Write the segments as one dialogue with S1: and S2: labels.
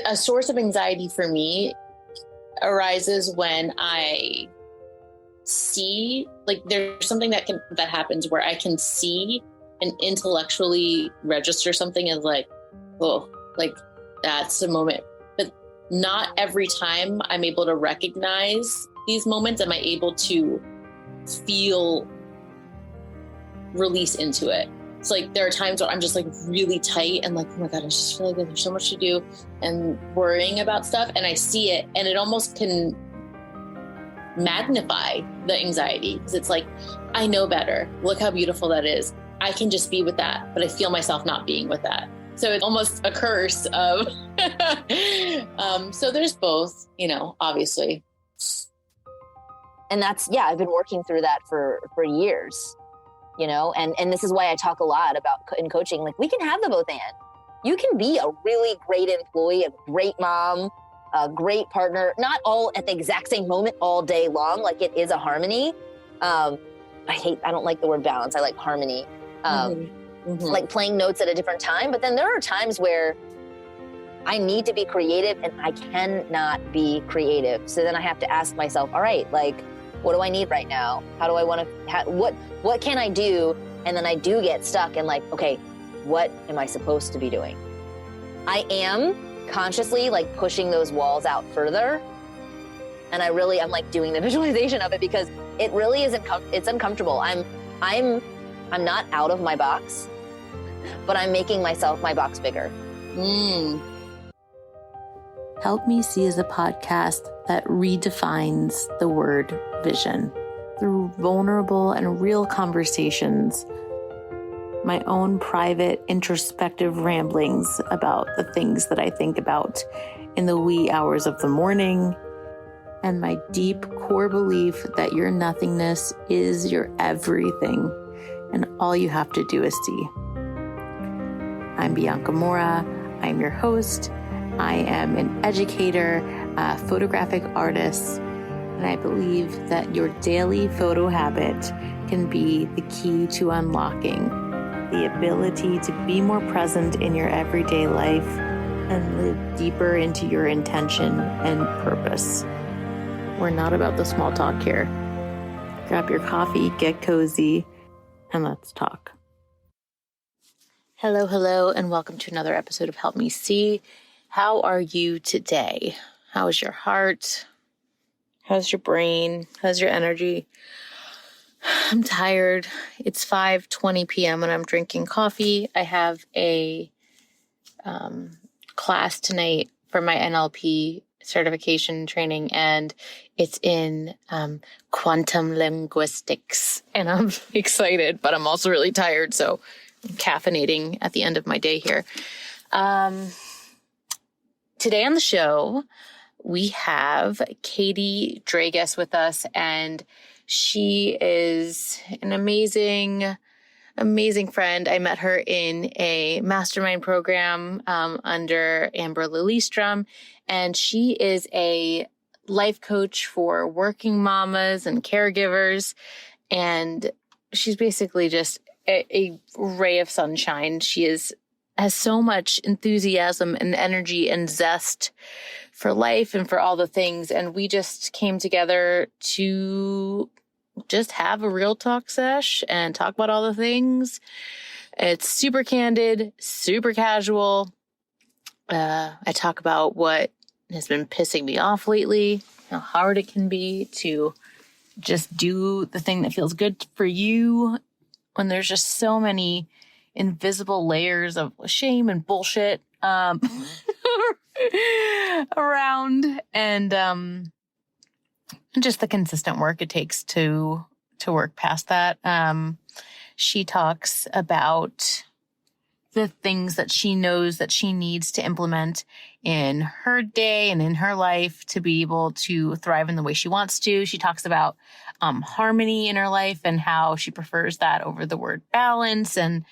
S1: A source of anxiety for me arises when I see, like, there's something that happens where I can see and intellectually register something as like, oh, like that's a moment. But not every time I'm able to recognize these moments am I able to feel release into it. It's like there are times where I'm just like really tight and like, oh my God, I just feel like there's so much to do and worrying about stuff. And I see it and it almost can magnify the anxiety because it's like, I know better. Look how beautiful that is. I can just be with that, but I feel myself not being with that. So it's almost a curse of, so there's both, obviously.
S2: And that's, I've been working through that for years, and this is why I talk a lot about in coaching, like we can have the both and. You can be a really great employee, a great mom, a great partner, not all at the exact same moment all day long. Like it is a harmony. I don't like the word balance. I like harmony. Like playing notes at a different time. But then there are times where I need to be creative and I cannot be creative. So then I have to ask myself, all right, like, what do I need right now? How do I want to, what can I do? And then I do get stuck and like, okay, what am I supposed to be doing? I am consciously like pushing those walls out further. And I'm like doing the visualization of it because it really isn't, it's uncomfortable. I'm not out of my box, but I'm making my box bigger.
S3: Help Me See is a podcast that redefines the word vision through vulnerable and real conversations, my own private introspective ramblings about the things that I think about in the wee hours of the morning, and my deep core belief that your nothingness is your everything, and all you have to do is see. I'm Bianca Mora. I'm your host. I am an educator, a photographic artist, and I believe that your daily photo habit can be the key to unlocking the ability to be more present in your everyday life and live deeper into your intention and purpose. We're not about the small talk here. Grab your coffee, get cozy, and let's talk. Hello, and welcome to another episode of Help Me See. How are you today? How is your heart? How's your brain? How's your energy? I'm tired. It's 5:20 p.m. and I'm drinking coffee. I have a class tonight for my NLP certification training, and it's in quantum linguistics. And I'm excited, but I'm also really tired, so I'm caffeinating at the end of my day here. Today on the show, we have Katie Dragos with us, and she is an amazing friend. I met her in a mastermind program under Amber Lillystrom, and she is a life coach for working mamas and caregivers, and she's basically just a ray of sunshine. She has so much enthusiasm and energy and zest for life and for all the things. And we just came together to just have a real talk sesh and talk about all the things. It's super candid, super casual. I talk about what has been pissing me off lately, how hard it can be to just do the thing that feels good for you when there's just so many invisible layers of shame and bullshit around, and just the consistent work it takes to work past that. She talks about the things that she knows that she needs to implement in her day and in her life to be able to thrive in the way she wants to. She talks about harmony in her life and how she prefers that over the word balance. And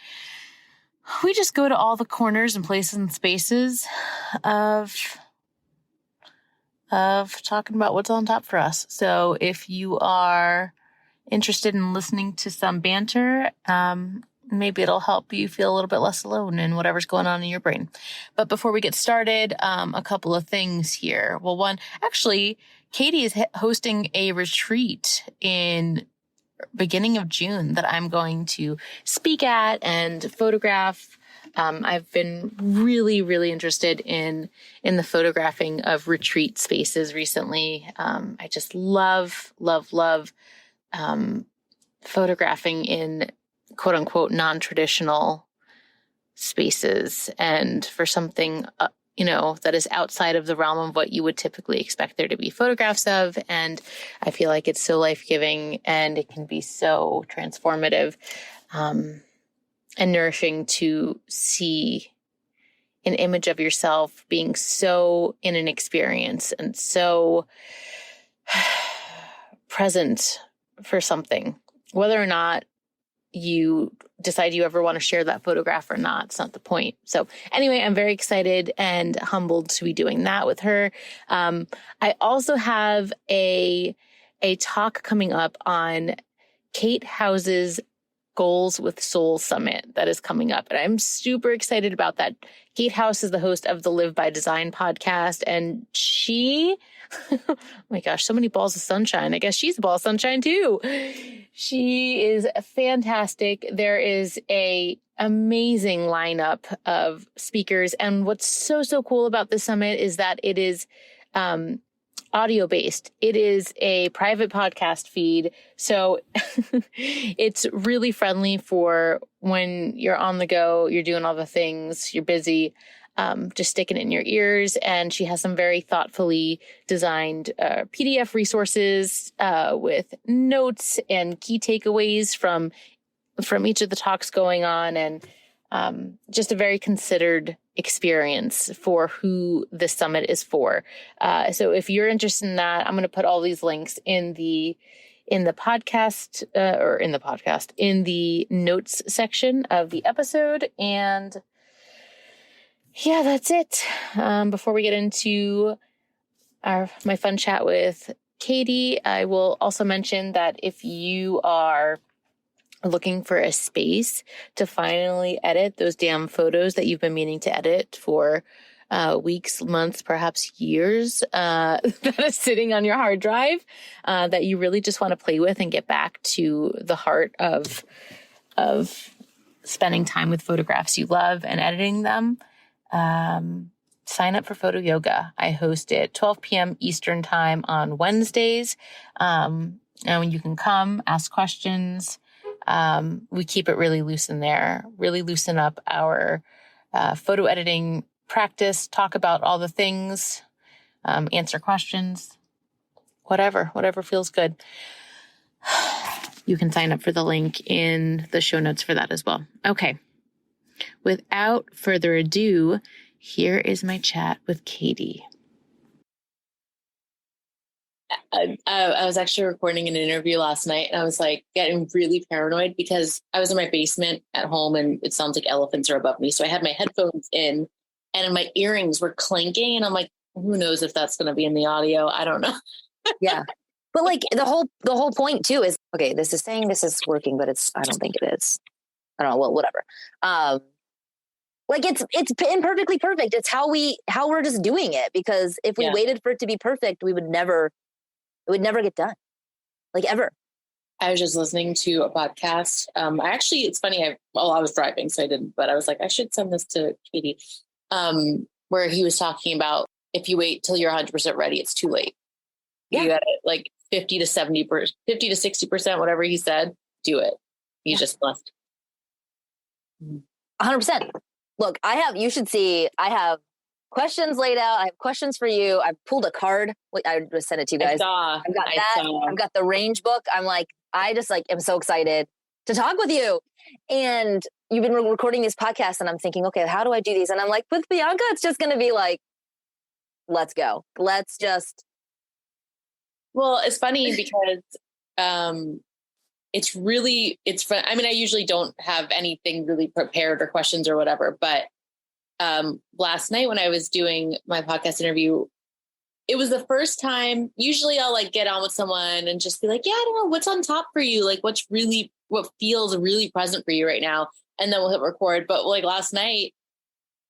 S3: we just go to all the corners and places and spaces of talking about what's on top for us. So if you are interested in listening to some banter, maybe it'll help you feel a little bit less alone in whatever's going on in your brain. But before we get started, a couple of things here. Well, one, actually, Katie is hosting a retreat in beginning of June that I'm going to speak at and photograph. I've been really, really interested in the photographing of retreat spaces recently. I just love photographing in quote unquote non-traditional spaces, and for something that is outside of the realm of what you would typically expect there to be photographs of. And I feel like it's so life-giving, and it can be so transformative and nourishing to see an image of yourself being so in an experience and so present for something, whether or not you decide you ever want to share that photograph or not. It's not the point. So anyway, I'm very excited and humbled to be doing that with her. I also have a talk coming up on Kate House's Goals with Soul Summit that is coming up. And I'm super excited about that. Kate House is the host of the Live by Design podcast. And she, oh my gosh, so many balls of sunshine. I guess she's a ball of sunshine too. She is fantastic. There is a amazing lineup of speakers. And what's so cool about this summit is that it is audio based. It is a private podcast feed. So it's really friendly for when you're on the go, you're doing all the things, you're busy, just sticking it in your ears. And she has some very thoughtfully designed PDF resources with notes and key takeaways from each of the talks going on, and just a very considered experience for who this summit is for. So if you're interested in that, I'm going to put all these links in the podcast, in the notes section of the episode. And yeah, that's it. Before we get into my fun chat with Katie, I will also mention that if you are looking for a space to finally edit those damn photos that you've been meaning to edit for weeks, months, perhaps years, that is sitting on your hard drive, that you really just want to play with and get back to the heart of spending time with photographs you love and editing them, sign up for photo yoga. I host it 12 p.m. Eastern time on Wednesdays. And you can come, ask questions. We keep it really loose in there, really loosen up our photo editing practice, talk about all the things, answer questions, whatever feels good. You can sign up for the link in the show notes for that as well. Okay. Without further ado, here is my chat with Katie.
S1: I was actually recording an interview last night, and I was like getting really paranoid because I was in my basement at home and it sounds like elephants are above me. So I had my headphones in and my earrings were clanking, and I'm like, who knows if that's going to be in the audio? I don't know.
S2: Yeah. But like the whole point too is, okay, this is saying this is working, but I don't think it is. I don't know. Well, whatever. Like it's imperfectly perfect. It's how we're just doing it, because if we waited for it to be perfect, it would never get done, like ever.
S1: I was just listening to a podcast. It's funny. I was driving, so I didn't, but I was like, I should send this to Katie, where he was talking about if you wait till you're 100% ready, it's too late. Yeah. You got it like 50 to 60%, whatever he said, do it. You just must.
S2: 100%. Look, you should see, I have questions laid out. I have questions for you. I've pulled a card. I just sent it to you guys. I've got I've got the range book. I'm like, I just like, am so excited to talk with you. And you've been recording this podcast, and I'm thinking, okay, how do I do these? And I'm like, with Bianca, it's just going to be like, let's go. Let's just.
S1: Well, it's funny because, it's fun. I mean, I usually don't have anything really prepared or questions or whatever, but last night when I was doing my podcast interview, it was the first time. Usually I'll like get on with someone and just be like, yeah, I don't know what's on top for you. Like what feels really present for you right now. and then we'll hit record. But like last night,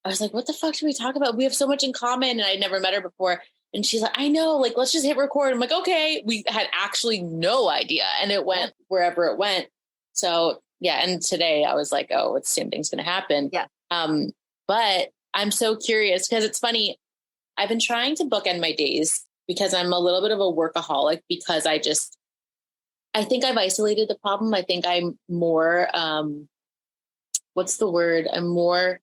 S1: I was like, what the fuck should we talk about? We have so much in common, and I'd never met her before. And she's like, I know, like, let's just hit record. I'm like, okay. We had actually no idea, and it went wherever it went. So yeah. And today I was like, oh, it's the same thing's going to happen.
S2: Yeah.
S1: But I'm so curious because it's funny. I've been trying to bookend my days because I'm a little bit of a workaholic because I think I've isolated the problem. I think I'm more, what's the word? I'm more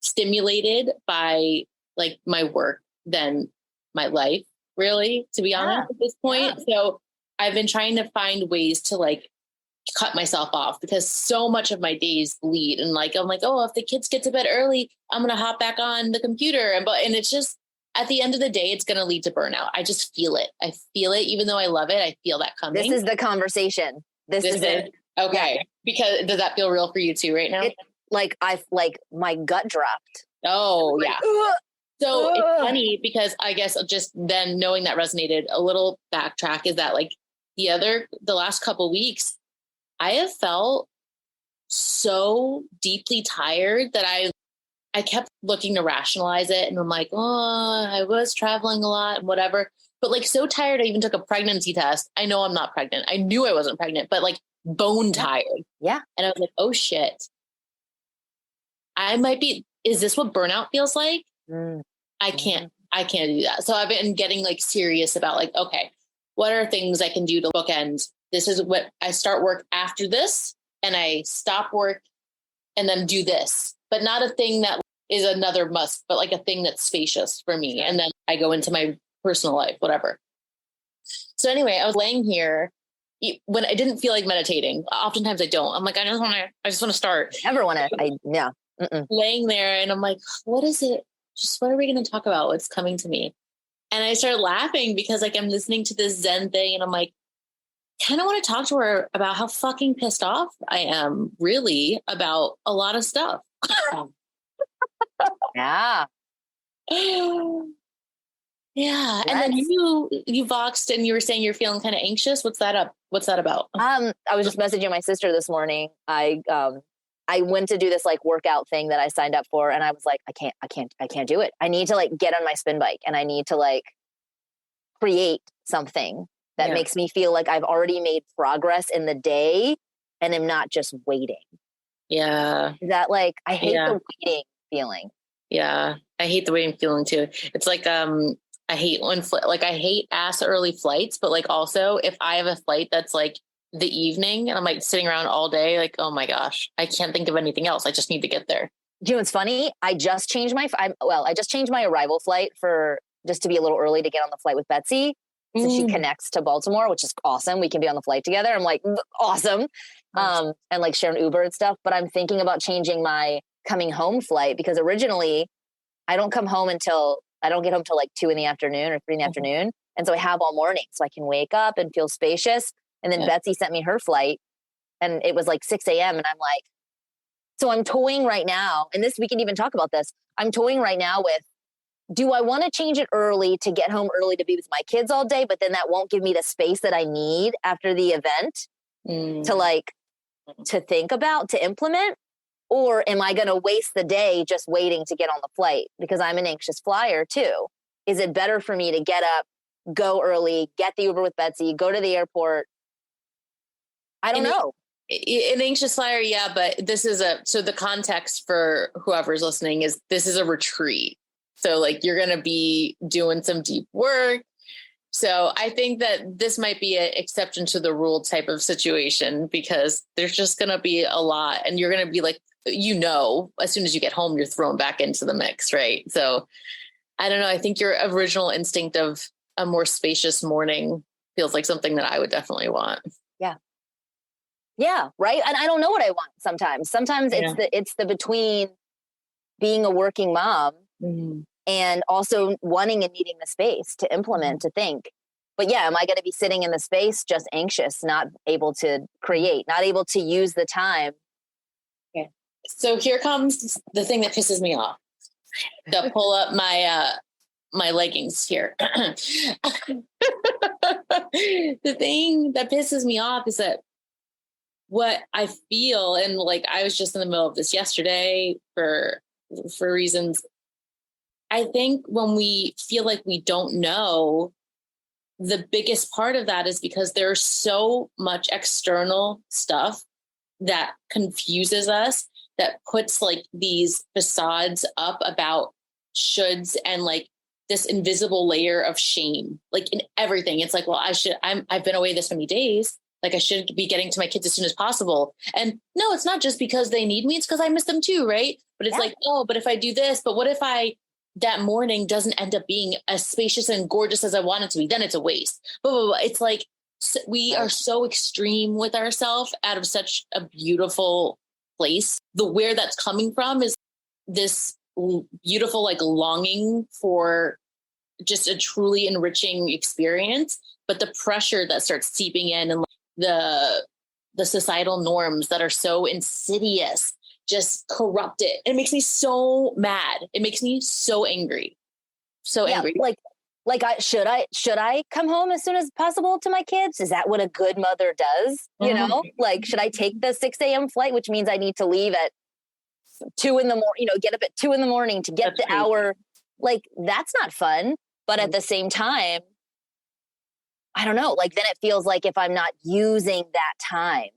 S1: stimulated by like my work than my life, really, to be honest at this point. Yeah. So I've been trying to find ways to like cut myself off because so much of my days bleed. And like, I'm like, oh, if the kids get to bed early, I'm going to hop back on the computer. And it's just, at the end of the day, it's going to lead to burnout. I just feel it. I feel it. Even though I love it, I feel that coming.
S2: This is the conversation. This is it.
S1: Okay. Yeah. Because does that feel real for you too right now?
S2: My gut dropped.
S1: Oh, yeah. So it's funny because I guess just then knowing that resonated, a little backtrack is that like the last couple weeks, I have felt so deeply tired that I kept looking to rationalize it. And I'm like, oh, I was traveling a lot and whatever, but like so tired. I even took a pregnancy test. I know I'm not pregnant. I knew I wasn't pregnant, but like bone tired.
S2: Yeah.
S1: And I was like, oh shit, I might be, is this what burnout feels like? I can't do that. So I've been getting like serious about like, okay, what are things I can do to bookend? This is what I start work after this and I stop work and then do this, but not a thing that is another must, but like a thing that's spacious for me. And then I go into my personal life, whatever. So anyway, I was laying here when I didn't feel like meditating. Oftentimes I don't. I'm like, I just want to start.
S2: Never want to. Yeah.
S1: Laying there and I'm like, what is it? Just what are we going to talk about? What's coming to me? And I started laughing because like I'm listening to this Zen thing and I'm like, kind of want to talk to her about how fucking pissed off I am really about a lot of stuff.
S2: Yeah.
S1: Yeah. And then you voxed and you were saying you're feeling kind of anxious. What's that about?
S2: I was just messaging my sister this morning. I went to do this like workout thing that I signed up for. And I was like, I can't do it. I need to like get on my spin bike and I need to like create something that makes me feel like I've already made progress in the day and I'm not just waiting.
S1: Yeah.
S2: That like, I hate the waiting feeling.
S1: Yeah. I hate the waiting feeling too. It's like, I hate I hate ass early flights, but like also if I have a flight that's like the evening and I'm like sitting around all day, like, oh my gosh, I can't think of anything else. I just need to get there.
S2: Do you know what's funny? I just changed my arrival flight just to be a little early to get on the flight with Betsy. So she connects to Baltimore, which is awesome. We can be on the flight together. I'm like, awesome. And like share an Uber and stuff. But I'm thinking about changing my coming home flight because originally I don't get home till like 2 p.m. or 3 p.m. And so I have all morning so I can wake up and feel spacious. And then Betsy sent me her flight and it was like 6 a.m. And I'm like, so I'm toying right now. And we can even talk about this. I'm toying right now with, do I want to change it early to get home early to be with my kids all day? But then that won't give me the space that I need after the event to think about, to implement. Or am I going to waste the day just waiting to get on the flight? Because I'm an anxious flyer too. Is it better for me to get up, go early, get the Uber with Betsy, go to the airport? I don't know.
S1: An anxious flyer, yeah, but so the context for whoever's listening is this is a retreat. So like you're going to be doing some deep work. So I think that this might be an exception to the rule type of situation because there's just going to be a lot and you're going to be like, as soon as you get home, you're thrown back into the mix. Right. So I don't know. I think your original instinct of a more spacious morning feels like something that I would definitely want.
S2: Yeah. Yeah. Right. And I don't know what I want sometimes. Sometimes it's the between being a working mom and also wanting and needing the space to implement, to think. But yeah, am I going to be sitting in the space just anxious, not able to create, not able to use the time?
S1: Yeah. So here comes the thing that pisses me off. To pull up my leggings here. The thing that pisses me off is that what I feel, and like I was just in the middle of this yesterday for reasons. I think when we feel like we don't know, the biggest part of that is because there's so much external stuff that confuses us, that puts like these facades up about shoulds and like this invisible layer of shame, like in everything. It's like, well, I've been away this many days. Like I should be getting to my kids as soon as possible. And no, it's not just because they need me. It's because I miss them too. Right. But it's like, oh, but if I do this, but what if that morning doesn't end up being as spacious and gorgeous as I want it to be? Then it's a waste. But it's like, we are so extreme with ourselves out of such a beautiful place. Where that's coming from is this beautiful, like longing for just a truly enriching experience. But the pressure that starts seeping in, and the societal norms that are so insidious just corrupt it. It makes me so mad. It makes me so angry. So angry.
S2: Should I come home as soon as possible to my kids? Is that what a good mother does? You know, like, should I take the 6 a.m. flight, which means I need to leave at 2 a.m, get up at 2 a.m. to get the hour. Like, that's not fun. But at the same time, I don't know, like, then it feels like if I'm not using that time,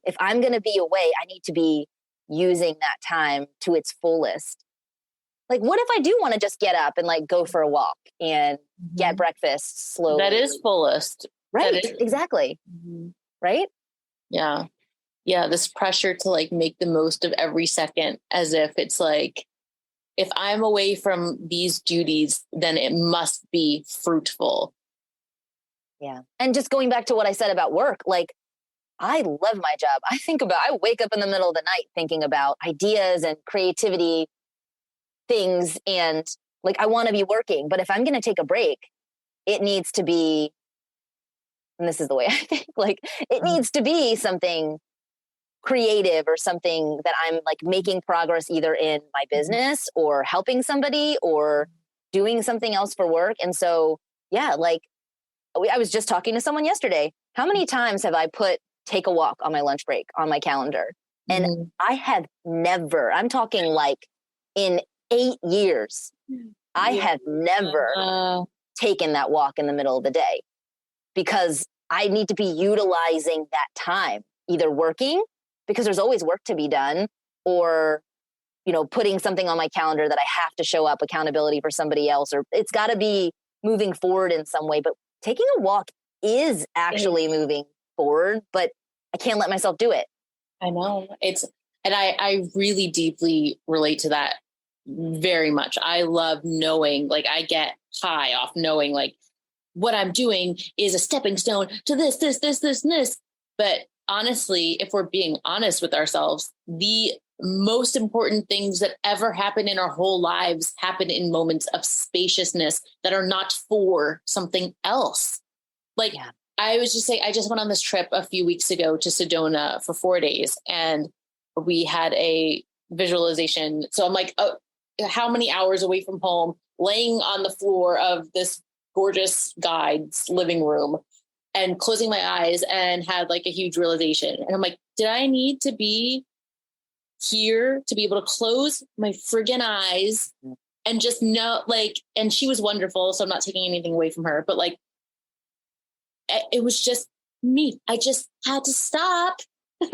S2: if I'm going to be away, I need to be using that time to its fullest. Like, what if I do want to just get up and like go for a walk and get breakfast slowly?
S1: That is fullest.
S2: Right. Exactly. Right.
S1: Yeah. Yeah. This pressure to like make the most of every second, as if it's like, if I'm away from these duties, then it must be fruitful.
S2: Yeah. And just going back to what I said about work, like, I love my job. I wake up in the middle of the night thinking about ideas and creativity things. And like, I want to be working, but if I'm going to take a break, it needs to be, and this is the way I think, like, it needs to be something creative or something that I'm like making progress either in my business or helping somebody or doing something else for work. And so, yeah, like I was just talking to someone yesterday. How many times have I put take a walk on my lunch break on my calendar? And I have never, I'm talking like in 8 years, I have never taken that walk in the middle of the day, because I need to be utilizing that time, either working, because there's always work to be done, or, putting something on my calendar that I have to show up, accountability for somebody else, or it's got to be moving forward in some way. But taking a walk is actually moving forward, but I can't let myself do it.
S1: I know. And I really deeply relate to that very much. I love knowing, like, I get high off knowing like what I'm doing is a stepping stone to this, and this. But honestly, if we're being honest with ourselves, the most important things that ever happen in our whole lives happen in moments of spaciousness that are not for something else. Like, I was just saying, I just went on this trip a few weeks ago to Sedona for 4 days, and we had a visualization. So I'm like, oh, how many hours away from home, laying on the floor of this gorgeous guide's living room and closing my eyes, and had like a huge realization. And I'm like, did I need to be here to be able to close my friggin' eyes and just know, like, and she was wonderful, so I'm not taking anything away from her, but like, it was just me. I just had to stop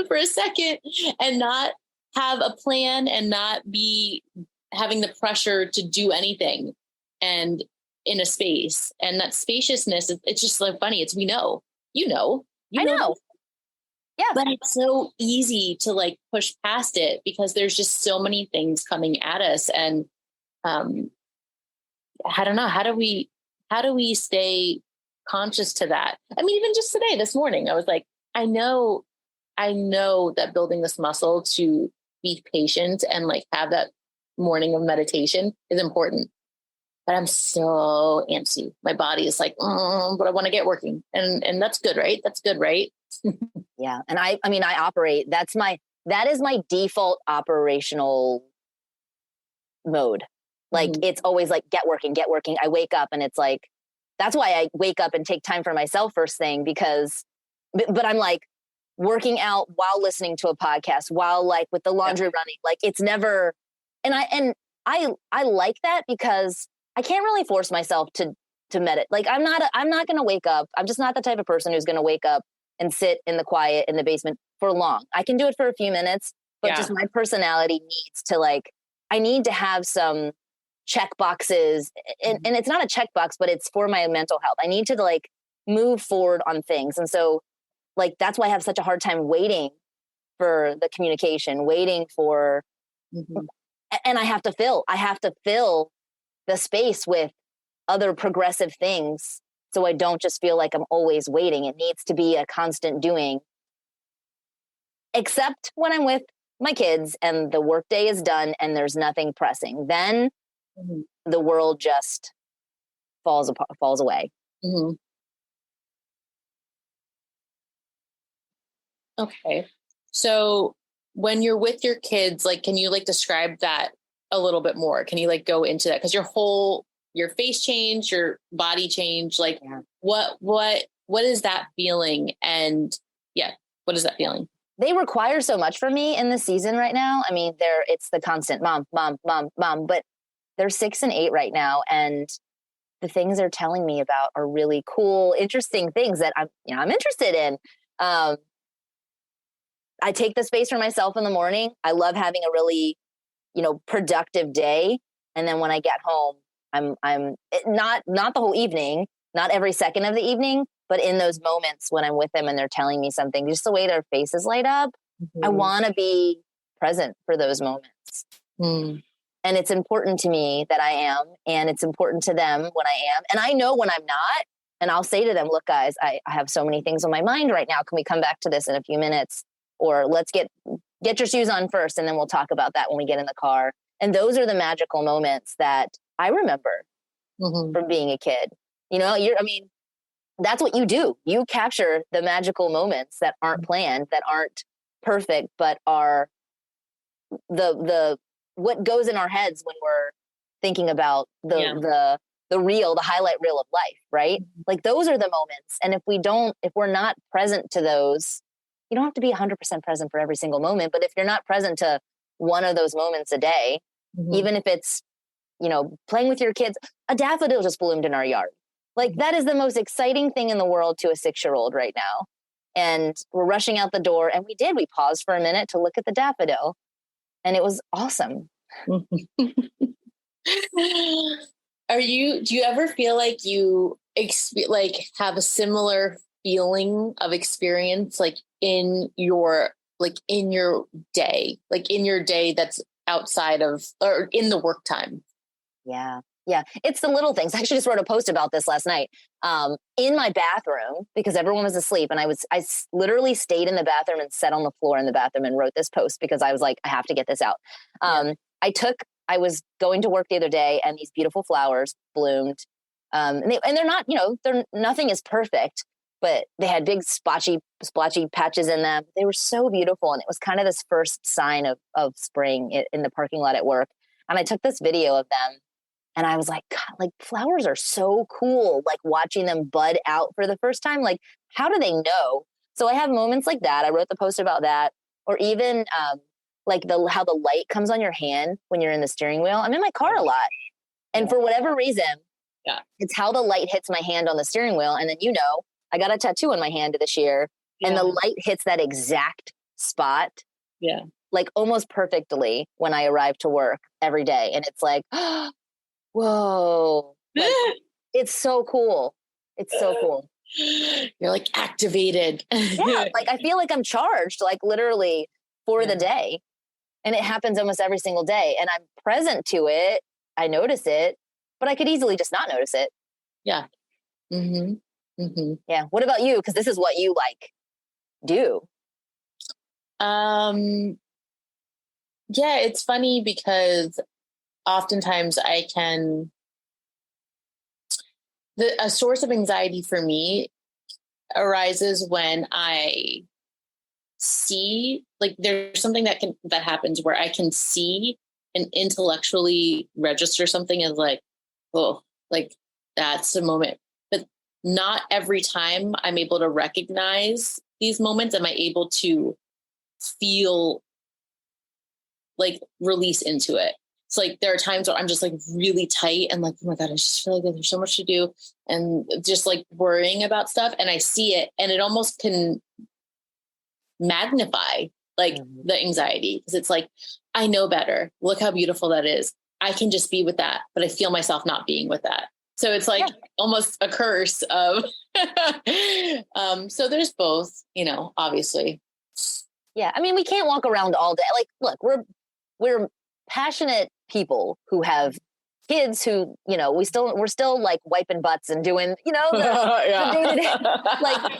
S1: for a second and not have a plan and not be having the pressure to do anything, and in a space. And that spaciousness, it's just so funny. It's, I know.
S2: Yeah.
S1: But it's so easy to like push past it because there's just so many things coming at us. And I don't know, how do we stay conscious to that? I mean, even just today, this morning, I was like, I know that building this muscle to be patient and like have that morning of meditation is important. But I'm so antsy. My body is like, but I want to get working. And that's good, right? That's good, right?
S2: Yeah. And I operate, that is my default operational mode. Like, it's always like, get working. I wake up and it's like, that's why I wake up and take time for myself first thing, because, but I'm like, working out while listening to a podcast, while like with the laundry running. Like it's never, and I like that because I can't really force myself to meditate. Like I'm not going to wake up. I'm just not the type of person who's going to wake up and sit in the quiet in the basement for long. I can do it for a few minutes, but just my personality needs to like, I need to have some check boxes, and it's not a checkbox, but it's for my mental health. I need to like move forward on things. And so like, that's why I have such a hard time waiting for the communication, waiting for, and I have to fill the space with other progressive things. So I don't just feel like I'm always waiting. It needs to be a constant doing, except when I'm with my kids and the workday is done and there's nothing pressing. Then the world just falls away.
S1: Okay. So when you're with your kids, like, can you like describe that a little bit more? Can you like go into that? Because your face changed, your body changed. Like what is that feeling? And what is that feeling?
S2: They require so much from me in the season right now. I mean, it's the constant mom, but they're 6 and 8 right now. And the things they're telling me about are really cool, interesting things that I'm interested in. I take the space for myself in the morning. I love having a really, productive day. And then when I get home, I'm not the whole evening, not every second of the evening, but in those moments when I'm with them and they're telling me something, just the way their faces light up, I want to be present for those moments. And it's important to me that I am, and it's important to them when I am. And I know when I'm not, and I'll say to them, look, guys, I have so many things on my mind right now. Can we come back to this in a few minutes? Or let's get your shoes on first, and then we'll talk about that when we get in the car. And those are the magical moments that I remember from being a kid. That's what you do. You capture the magical moments that aren't planned, that aren't perfect, but are the what goes in our heads when we're thinking about the highlight reel of life, right? Like those are the moments. And if we're not present to those, you don't have to be 100% present for every single moment, but if you're not present to one of those moments a day, even if it's, playing with your kids, a daffodil just bloomed in our yard. Like that is the most exciting thing in the world to a 6-year-old right now. And we're rushing out the door, and we paused for a minute to look at the daffodil, and it was awesome.
S1: Do you ever feel like you have a similar feeling of experience, like in your day that's outside of or in the work time?
S2: Yeah. It's the little things. I actually just wrote a post about this last night in my bathroom because everyone was asleep. And I literally stayed in the bathroom and sat on the floor in the bathroom and wrote this post because I was like, I have to get this out. I was going to work the other day, and these beautiful flowers bloomed. And they're not, nothing is perfect, but they had big splotchy patches in them. They were so beautiful. And it was kind of this first sign of spring in the parking lot at work. And I took this video of them, and I was like, God, like flowers are so cool. Like watching them bud out for the first time. Like, how do they know? So I have moments like that. I wrote the post about that, or even how the light comes on your hand when you're in the steering wheel. I'm in my car a lot. And for whatever reason, it's how the light hits my hand on the steering wheel. And then, I got a tattoo on my hand this year, and the light hits that exact spot. Yeah. Like almost perfectly when I arrive to work every day. And it's like, whoa, like, it's so cool. It's so cool.
S1: You're like activated.
S2: Yeah. Like I feel like I'm charged, like literally for the day. And it happens almost every single day. And I'm present to it. I notice it, but I could easily just not notice it.
S1: Yeah.
S2: Yeah. What about you? Because this is what you do.
S1: Yeah, it's funny because oftentimes a source of anxiety for me arises when I see, like, there's something that happens where I can see and intellectually register something as like, oh, like that's the moment. But not every time I'm able to recognize these moments? Am I able to feel like release into it? It's like there are times where I'm just like really tight and like, oh my God, I just feel like there's so much to do and just like worrying about stuff. And I see it and it almost can magnify like the anxiety because it's like, I know better. Look how beautiful that is. I can just be with that, but I feel myself not being with that. So it's like almost a curse of, so there's both, you know, obviously.
S2: Yeah. I mean, we can't walk around all day. Like, look, we're passionate people who have kids who, you know, we're still like wiping butts and doing, you know, the day-to-day, like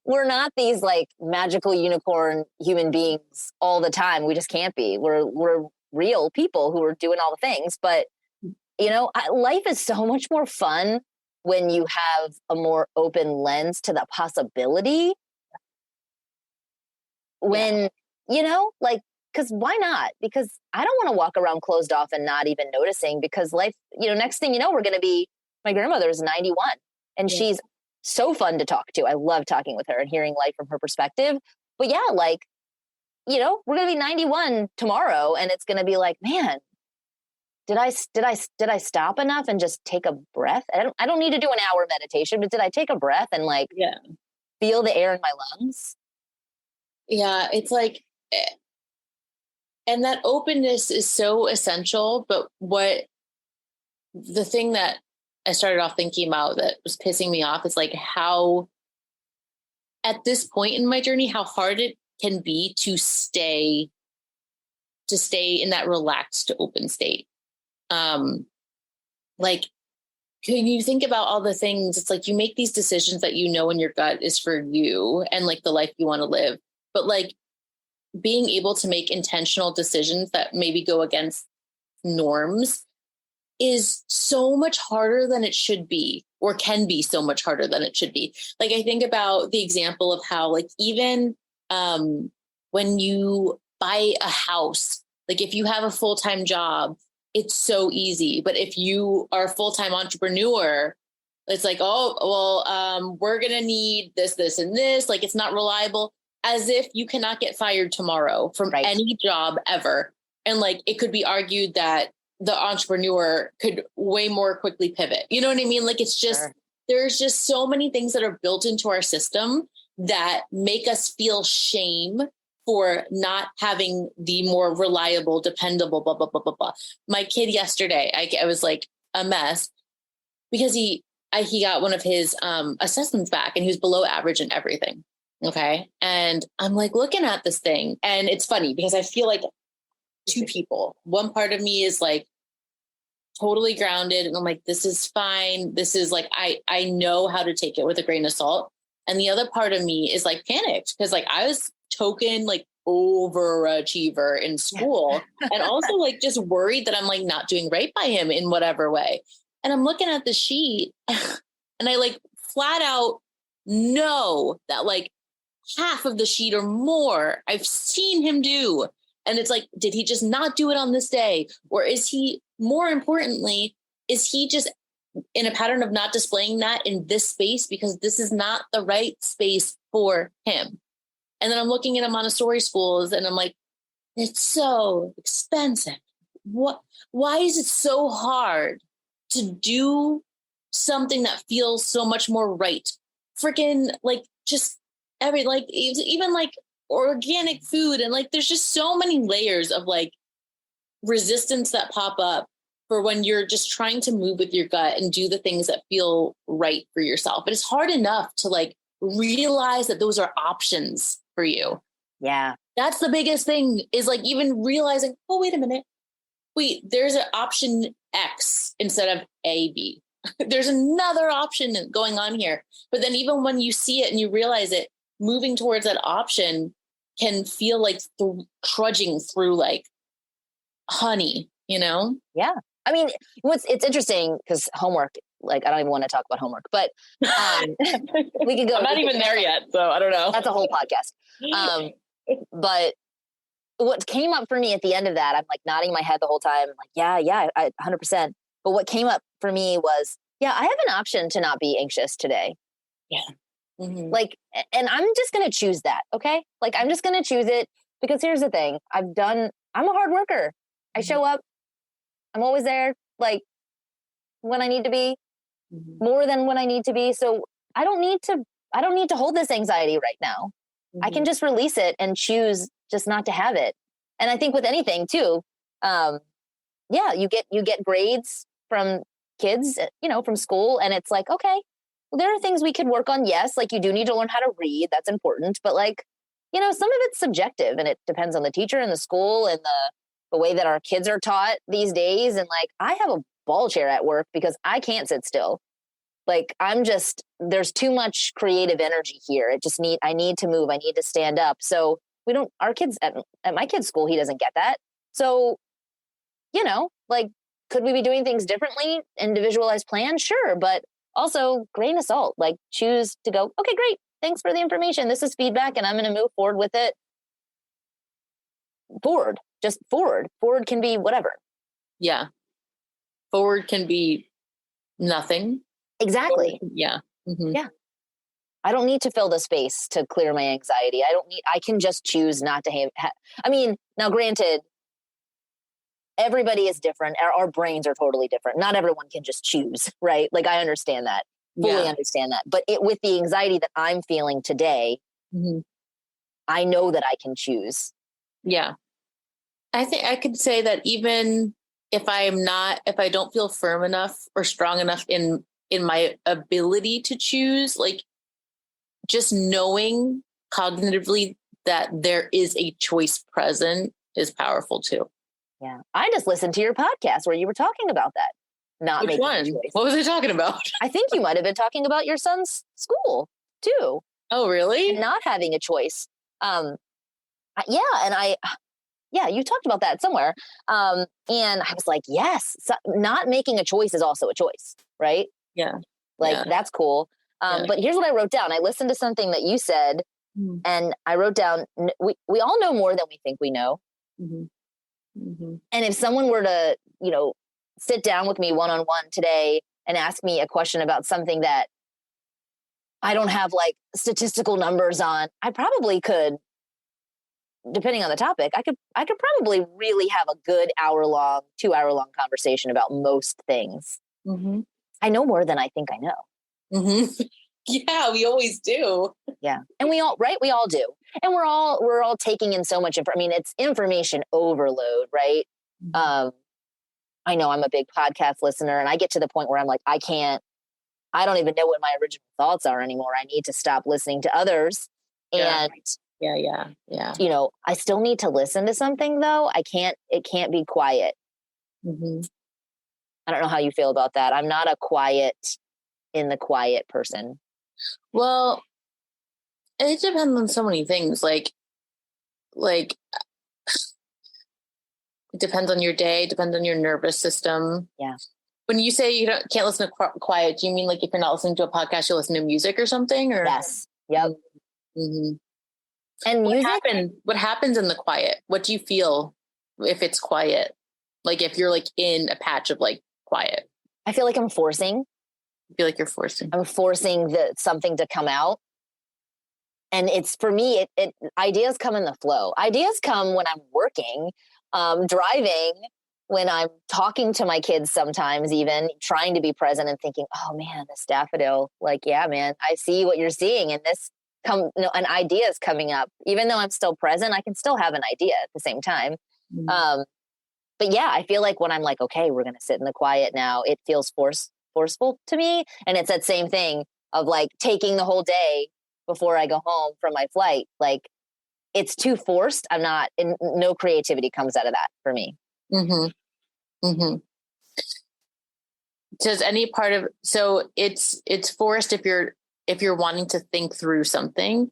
S2: we're not these like magical unicorn human beings all the time. We just can't be. We're real people who are doing all the things, but you know, life is so much more fun when you have a more open lens to the possibility. When, you know, like, because why not? Because I don't want to walk around closed off and not even noticing because life, you know, next thing you know, my grandmother is 91 and she's so fun to talk to. I love talking with her and hearing life from her perspective. But yeah, like, you know, we're going to be 91 tomorrow and it's going to be like, man, did I stop enough and just take a breath? I don't need to do an hour meditation, but did I take a breath and like feel the air in my lungs?
S1: Yeah, it's like, and that openness is so essential. But the thing that I started off thinking about that was pissing me off is like how, at this point in my journey, how hard it can be to stay in that relaxed, open state. Like, can you think about all the things? It's like you make these decisions that you know in your gut is for you and like the life you want to live. But like being able to make intentional decisions that maybe go against norms is so much harder than it should be, or can be so much harder than it should be. Like I think about the example of how like even when you buy a house, like if you have a full-time job, it's so easy. But if you are a full-time entrepreneur, it's like, oh, well, we're going to need this, this, and this. Like it's not reliable, as if you cannot get fired tomorrow from any job ever. And like, it could be argued that the entrepreneur could way more quickly pivot. You know what I mean? Like, it's just, there's just so many things that are built into our system that make us feel shame for not having the more reliable, dependable, blah, blah, blah, blah, blah. My kid yesterday, I was like a mess because he got one of his assessments back and he was below average in everything. Okay. And I'm like looking at this thing and it's funny because I feel like two people. One part of me is like totally grounded and I'm like, this is fine. This is like, I know how to take it with a grain of salt. And the other part of me is like panicked because like I was token like overachiever in school and also like just worried that I'm like not doing right by him in whatever way. And I'm looking at the sheet and I like flat out know that like half of the sheet or more I've seen him do. And it's like, did he just not do it on this day? Or is he, more importantly, is he just in a pattern of not displaying that in this space because this is not the right space for him? And then I'm looking at Montessori schools and I'm like, it's so expensive. Why is it so hard to do something that feels so much more right? Freaking like just like even like organic food. And like, there's just so many layers of like resistance that pop up for when you're just trying to move with your gut and do the things that feel right for yourself. But it's hard enough to like realize that those are options for you.
S2: Yeah.
S1: That's the biggest thing is like even realizing, oh, wait a minute. Wait, there's an option X instead of A, B. There's another option going on here. But then even when you see it and you realize it, moving towards that option can feel like trudging through like honey, you know?
S2: Yeah. I mean, it's interesting because homework, like, I don't even want to talk about homework, but we could go.
S1: I'm not even there yet, so I don't know.
S2: That's a whole podcast. But what came up for me at the end of that, I'm like nodding my head the whole time. I'm like, yeah, I 100%. But what came up for me was, yeah, I have an option to not be anxious today.
S1: Yeah.
S2: Like, and I'm just going to choose that. Okay. Like, I'm just going to choose it because here's the thing. I'm a hard worker. I show up. I'm always there. Like when I need to be, more than when I need to be. So I don't need to hold this anxiety right now. I can just release it and choose just not to have it. And I think with anything too, you get grades from kids, from school. And it's like, okay, well, there are things we could work on. Yes. Like you do need to learn how to read. That's important. But like, some of it's subjective and it depends on the teacher and the school and the way that our kids are taught these days. And like, I have a ball chair at work because I can't sit still. Like there's too much creative energy here. I need to move. I need to stand up. So our kids at my kid's school, he doesn't get that. So, like, could we be doing things differently? Individualized plan? Sure. But also grain of salt, like choose to go, okay, great. Thanks for the information. This is feedback and I'm going to move forward with it. Just forward. Forward can be whatever.
S1: Yeah. Forward can be nothing.
S2: Exactly.
S1: Yeah.
S2: Yeah. I don't need to fill the space to clear my anxiety. I can just choose not to have. Now granted, everybody is different. Our brains are totally different. Not everyone can just choose, right? Like I understand that, fully understand that. But with the anxiety that I'm feeling today, I know that I can choose.
S1: Yeah. I think I could say that even if I don't feel firm enough or strong enough in my ability to choose, like just knowing cognitively that there is a choice present is powerful too.
S2: Yeah. I just listened to your podcast where you were talking about that. Not
S1: Which
S2: making
S1: one?
S2: a choice.
S1: What was I talking about?
S2: I think you might have been talking about your son's school too.
S1: Oh, really?
S2: And not having a choice. You talked about that somewhere. And I was like, yes, not making a choice is also a choice, right?
S1: Yeah.
S2: That's cool. But here's what I wrote down. I listened to something that you said and I wrote down, we all know more than we think we know. And if someone were to, sit down with me one-on-one today and ask me a question about something that I don't have like statistical numbers on, I probably could, depending on the topic, I could probably really have a good 2-hour-long conversation about most things. I know more than I think I know.
S1: Yeah, we always do.
S2: Yeah. And we all do. And we're all taking in so much it's information overload, right? I know I'm a big podcast listener and I get to the point where I'm like, I don't even know what my original thoughts are anymore. I need to stop listening to others. And
S1: yeah.
S2: I still need to listen to something though. It can't be quiet. I don't know how you feel about that. I'm not a in the quiet person.
S1: Well, it depends on so many things. Like it depends on your day, depends on your nervous system.
S2: Yeah.
S1: When you say you can't listen to quiet, do you mean like if you're not listening to a podcast, you listen to music or something? Or
S2: yes. Yep. And
S1: what happens in the quiet? What do you feel if it's quiet? Like if you're like in a patch of like quiet.
S2: I feel like I'm forcing.
S1: I feel like you're forcing.
S2: I'm forcing something to come out. And it's for me, ideas come in the flow. Ideas come when I'm working, driving, when I'm talking to my kids sometimes, even trying to be present and thinking, oh man, this daffodil, like, yeah, man, I see what you're seeing. And an idea is coming up. Even though I'm still present, I can still have an idea at the same time. But yeah, I feel like when I'm like, okay, we're going to sit in the quiet now, it feels forceful to me. And it's that same thing of like taking the whole day before I go home from my flight. Like it's too forced. No creativity comes out of that for me.
S1: Does any part of, so it's forced if you're wanting to think through something,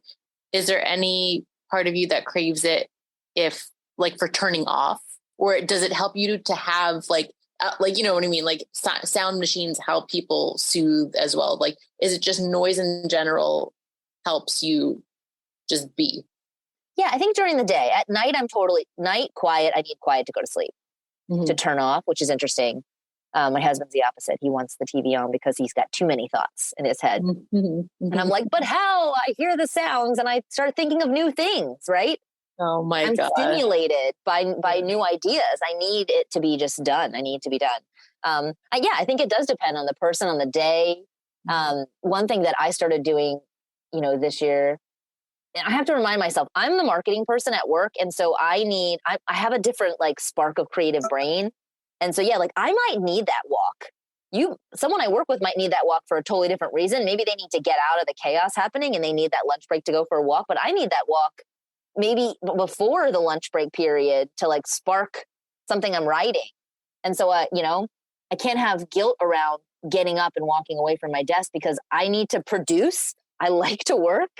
S1: is there any part of you that craves it if like for turning off, or does it help you to have like, you know what I mean? Like sound machines help people soothe as well. Like, is it just noise in general helps you just be?
S2: Yeah, I think during the day. At night, I'm totally quiet. I need quiet to go to sleep, to turn off, which is interesting. My husband's the opposite. He wants the TV on because he's got too many thoughts in his head. And I'm like, but how? I hear the sounds and I start thinking of new things, right?
S1: Oh my
S2: I'm
S1: God.
S2: stimulated by new ideas. I need it to be just done. I need to be done. I think it does depend on the person, on the day. One thing that I started doing, this year, and I have to remind myself, I'm the marketing person at work. And so I have a different like spark of creative brain. And so, I might need that walk. Someone I work with might need that walk for a totally different reason. Maybe they need to get out of the chaos happening and they need that lunch break to go for a walk, but I need that walk maybe before the lunch break period to like spark something I'm writing. And so, I can't have guilt around getting up and walking away from my desk because I need to produce. I like to work,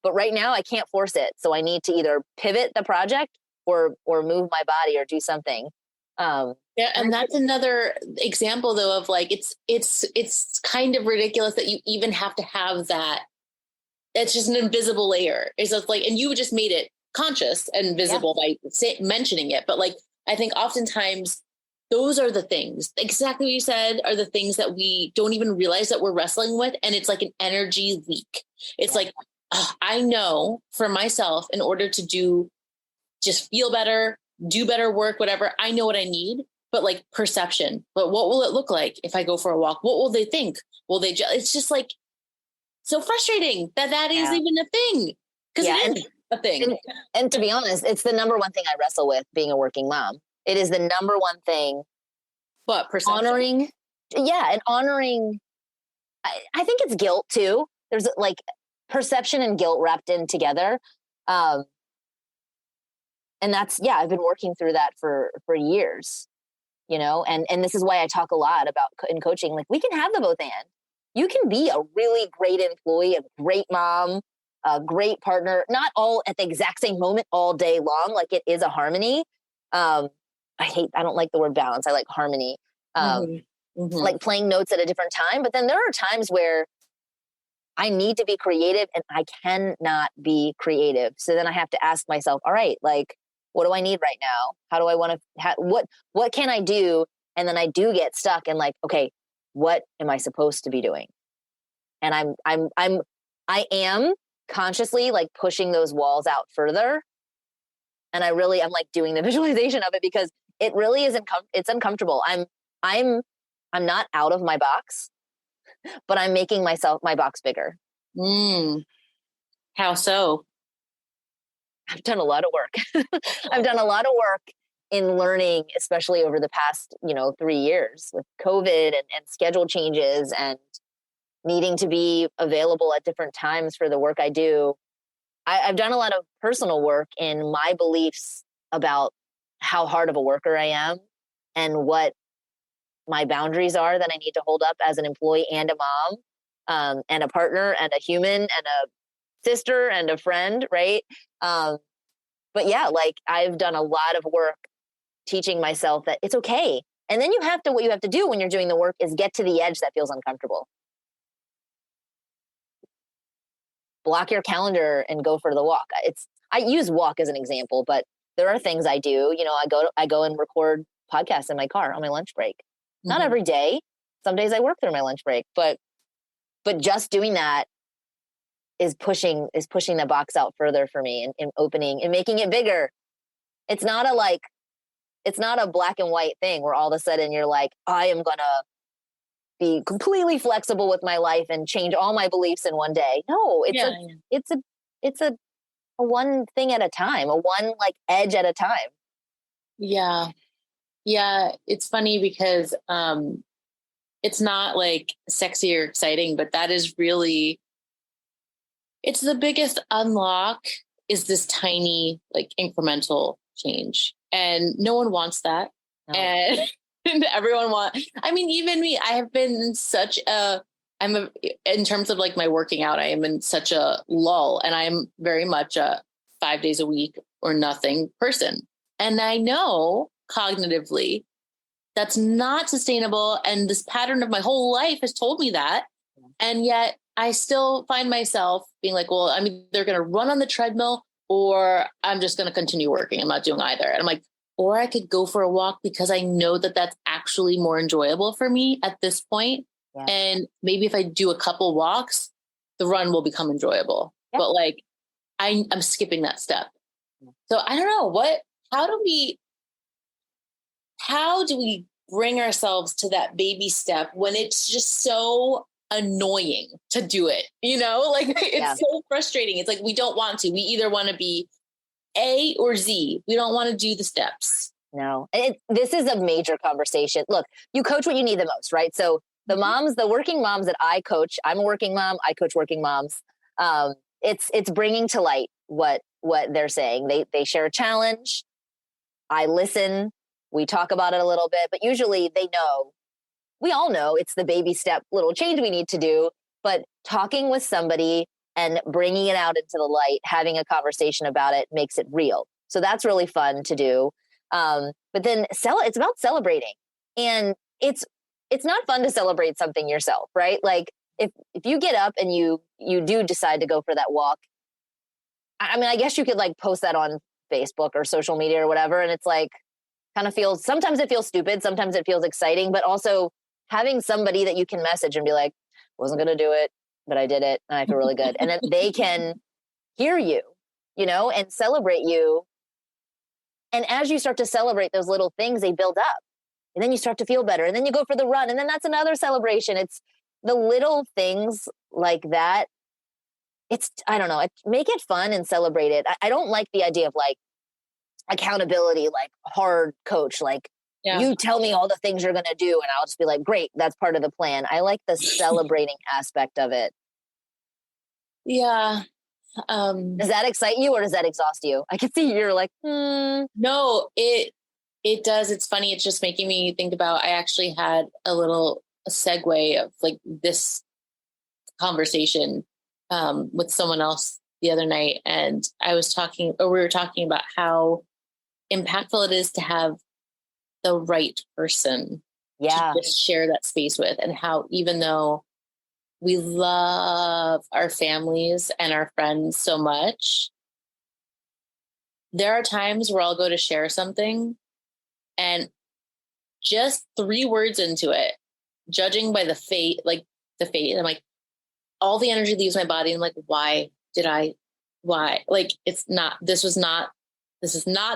S2: but right now I can't force it. So I need to either pivot the project or move my body or do something.
S1: Yeah, and that's another example though of like it's kind of ridiculous that you even have to have that. It's just an invisible layer. It's just like, and you just made it conscious and visible by mentioning it. But like, I think oftentimes those are the things, exactly what you said, are the things that we don't even realize that we're wrestling with. And it's like an energy leak. It's like, I know for myself, in order to just feel better, do better work, whatever, I know what I need. But like perception, but what will it look like if I go for a walk? What will they think? Will they it's just like so frustrating that is even a thing. Because it is a thing.
S2: And to be honest, it's the number one thing I wrestle with being a working mom. It is the number one thing.
S1: But perception.
S2: Honoring. I think it's guilt too. There's like perception and guilt wrapped in together. And that's, I've been working through that for years. And this is why I talk a lot about in coaching, like we can have the both and. You can be a really great employee, a great mom, a great partner, not all at the exact same moment all day long. Like it is a harmony. I don't like the word balance. I like harmony. Like playing notes at a different time. But then there are times where I need to be creative and I cannot be creative. So then I have to ask myself, all right, like, what do I need right now? How do I want to, what can I do? And then I do get stuck and like, okay, what am I supposed to be doing? And I am consciously like pushing those walls out further. And I'm like doing the visualization of it because it really is it's uncomfortable. I'm not out of my box, but I'm making my box bigger.
S1: How so?
S2: I've done a lot of work. I've done a lot of work in learning, especially over the past, 3 years with COVID and schedule changes and needing to be available at different times for the work I do. I've done a lot of personal work in my beliefs about how hard of a worker I am and what my boundaries are that I need to hold up as an employee and a mom, and a partner and a human and a sister and a friend. Right. But like I've done a lot of work teaching myself that it's okay. And then what you have to do when you're doing the work is get to the edge that feels uncomfortable. Block your calendar and go for the walk. I use walk as an example, but there are things I do. I go and record podcasts in my car on my lunch break. Not every day. Some days I work through my lunch break, but just doing that is pushing the box out further for me and opening and making it bigger. It's not a black and white thing where all of a sudden you're like, I am going to be completely flexible with my life and change all my beliefs in one day. No, it's a one thing at a time, a one like edge at a time.
S1: Yeah. Yeah. It's funny because, it's not like sexy or exciting, but that is really, it's the biggest unlock is this tiny, like incremental change. And no one wants that. No. And everyone even me, I have been in in terms of like my working out, I am in such a lull and I'm very much a 5 days a week or nothing person. And I know cognitively that's not sustainable. And this pattern of my whole life has told me that. And yet I still find myself being like, well, I'm either going to run on the treadmill or I'm just going to continue working. I'm not doing either. And I'm like, or I could go for a walk because I know that that's actually more enjoyable for me at this point.
S2: Yeah.
S1: And maybe if I do a couple walks, the run will become enjoyable. Yep. But like, I'm skipping that step. So I don't know how do we bring ourselves to that baby step when it's just so annoying to do it, like it's so frustrating. It's like, we don't want to, we either want to be A or Z. We don't want to do the steps.
S2: No, this is a major conversation. Look, you coach what you need the most, right? So the working moms that I coach, I'm a working mom, I coach working moms. It's bringing to light what they're saying. They share a challenge. I listen. We talk about it a little bit, but usually we all know it's the baby step little change we need to do, but talking with somebody and bringing it out into the light, having a conversation about it makes it real. So that's really fun to do. But then it's about celebrating, and it's not fun to celebrate something yourself, right? Like if you get up and you do decide to go for that walk, I mean, I guess you could like post that on Facebook or social media or whatever. And it's like, sometimes it feels stupid. Sometimes it feels exciting, but also having somebody that you can message and be like, wasn't going to do it, but I did it and I feel really good. And then they can hear you, and celebrate you. And as you start to celebrate those little things, they build up, and then you start to feel better. And then you go for the run, and then that's another celebration. It's the little things like that. I don't know, make it fun and celebrate it. I don't like the idea of like accountability, like hard coach, like you tell me all the things you're going to do and I'll just be like, great, that's part of the plan. I like the celebrating aspect of it.
S1: Yeah.
S2: Does that excite you or does that exhaust you? I can see you're like,
S1: No, it does. It's funny. It's just making me think about, I actually had a segue of like this conversation with someone else the other night. And we were talking about how impactful it is to have the right person to just share that space with, and how even though we love our families and our friends so much, there are times where I'll go to share something and just 3 words into it, judging by the fate, I'm like, all the energy leaves my body. And I'm like, why? Like, this is not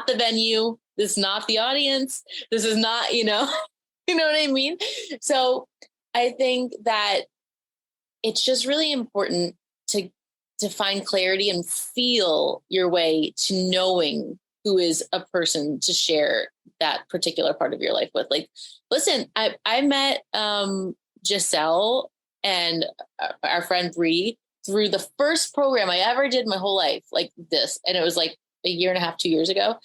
S1: the venue. This is not the audience. This is not, you know what I mean? So I think that it's just really important to find clarity and feel your way to knowing who is a person to share that particular part of your life with. Like, listen, I met Giselle and our friend Bree through the first program I ever did my whole life, like this. And it was like a year and a half, 2 years ago.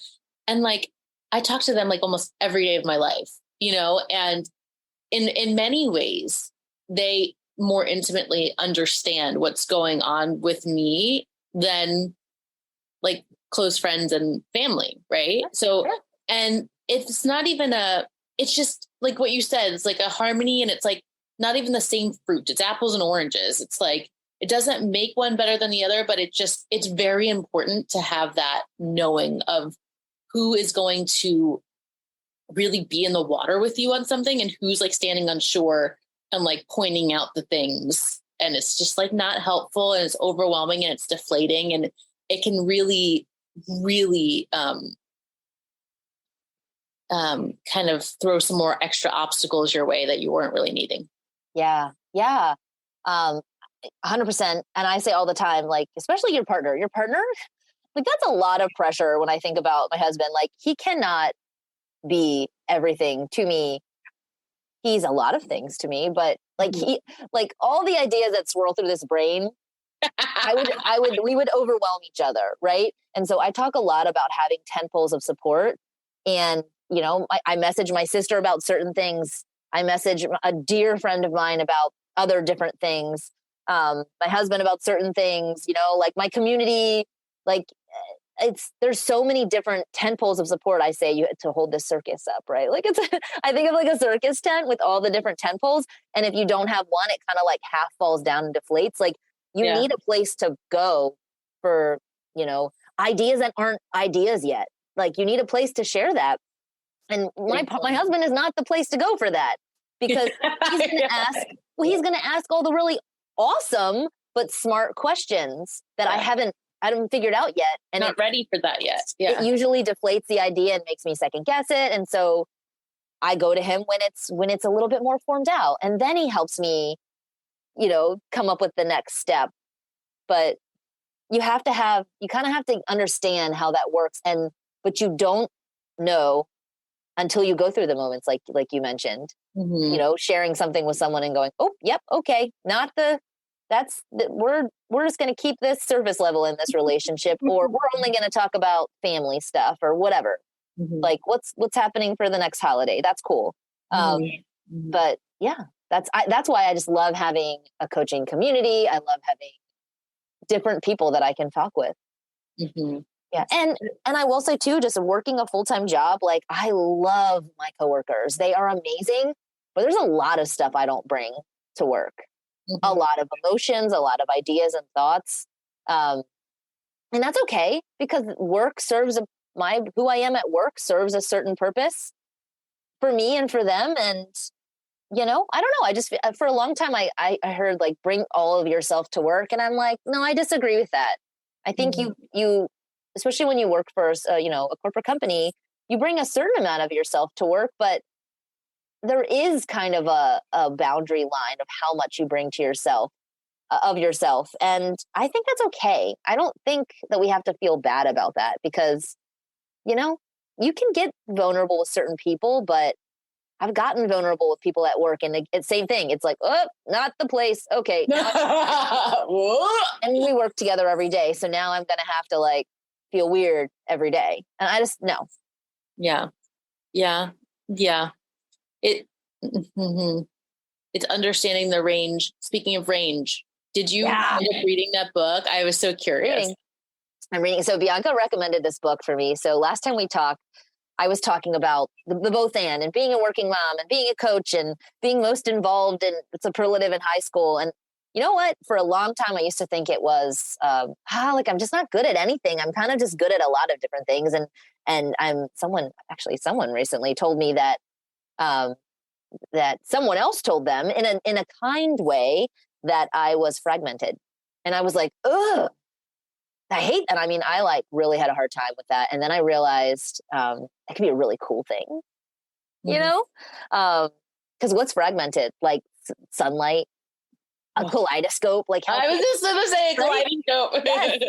S1: And like, I talked to them like almost every day of my life, and in many ways, they more intimately understand what's going on with me than like close friends and family. Right. So, and it's not even it's just like what you said, it's like a harmony, and it's like not even the same fruit. It's apples and oranges. It's like, it doesn't make one better than the other, but it's very important to have that knowing of who is going to really be in the water with you on something and who's like standing on shore and like pointing out the things. And it's just like not helpful, and it's overwhelming, and it's deflating, and it can really, really kind of throw some more extra obstacles your way that you weren't really needing.
S2: Yeah. 100%. And I say all the time, like, especially your partner, like that's a lot of pressure. When I think about my husband, like he cannot be everything to me. He's a lot of things to me, but like like all the ideas that swirl through this brain, we would overwhelm each other. Right. And so I talk a lot about having 10 poles of support. And, I message my sister about certain things. I message a dear friend of mine about other different things. My husband about certain things, like my community, like there's so many different 10 poles of support. I say you to hold this circus up, right? Like I think of like a circus tent with all the different 10 poles. And if you don't have one, it kind of like half falls down and deflates. Like you need a place to go for, ideas that aren't ideas yet. Like, you need a place to share that. And my husband is not the place to go for that, because he's going to ask, he's going to ask all the really awesome but smart questions that I haven't figured out yet. And
S1: not ready for that yet. Yeah.
S2: It usually deflates the idea and makes me second guess it. And so I go to him when it's a little bit more formed out, and then he helps me, come up with the next step. But you kind of have to understand how that works. But you don't know until you go through the moments like you mentioned, sharing something with someone and going, oh, yep. Okay. We're just going to keep this surface level in this relationship, or we're only going to talk about family stuff or whatever. Like what's happening for the next holiday. That's cool. But yeah, that's why I just love having a coaching community. I love having different people that I can talk with. Yeah. And I will say too, just working a full-time job, like I love my coworkers. They are amazing, but there's a lot of stuff I don't bring to work. A lot of emotions, a lot of ideas and thoughts. And that's okay, because work serves who I am at work serves a certain purpose for me and for them. And, I don't know. I just, for a long time, I heard like, bring all of yourself to work. And I'm like, no, I disagree with that. I think you, especially when you work for, a corporate company, you bring a certain amount of yourself to work, but there is kind of a boundary line of how much you bring to yourself, of yourself. And I think that's okay. I don't think that we have to feel bad about that, because, you can get vulnerable with certain people, but I've gotten vulnerable with people at work, and it's same thing. It's like, oh, not the place. Okay. And we work together every day. So now I'm going to have to like feel weird every day. And I just, no.
S1: Yeah. Yeah. Yeah. It's understanding the range. Speaking of range, did you end up reading that book? I was so curious.
S2: I'm reading. So Bianca recommended this book for me. So last time we talked, I was talking about the both and being a working mom and being a coach and being most involved in superlative in high school. And you know what? For a long time, I used to think it was like I'm just not good at anything. I'm kind of just good at a lot of different things. And someone recently told me that that someone else told them in a kind way that I was fragmented. And I was like, ugh, I hate that. I mean, I like really had a hard time with that. And then I realized that can be a really cool thing, because what's fragmented? Like sunlight, a kaleidoscope. Like
S1: I was just going to say a kaleidoscope.
S2: Yes.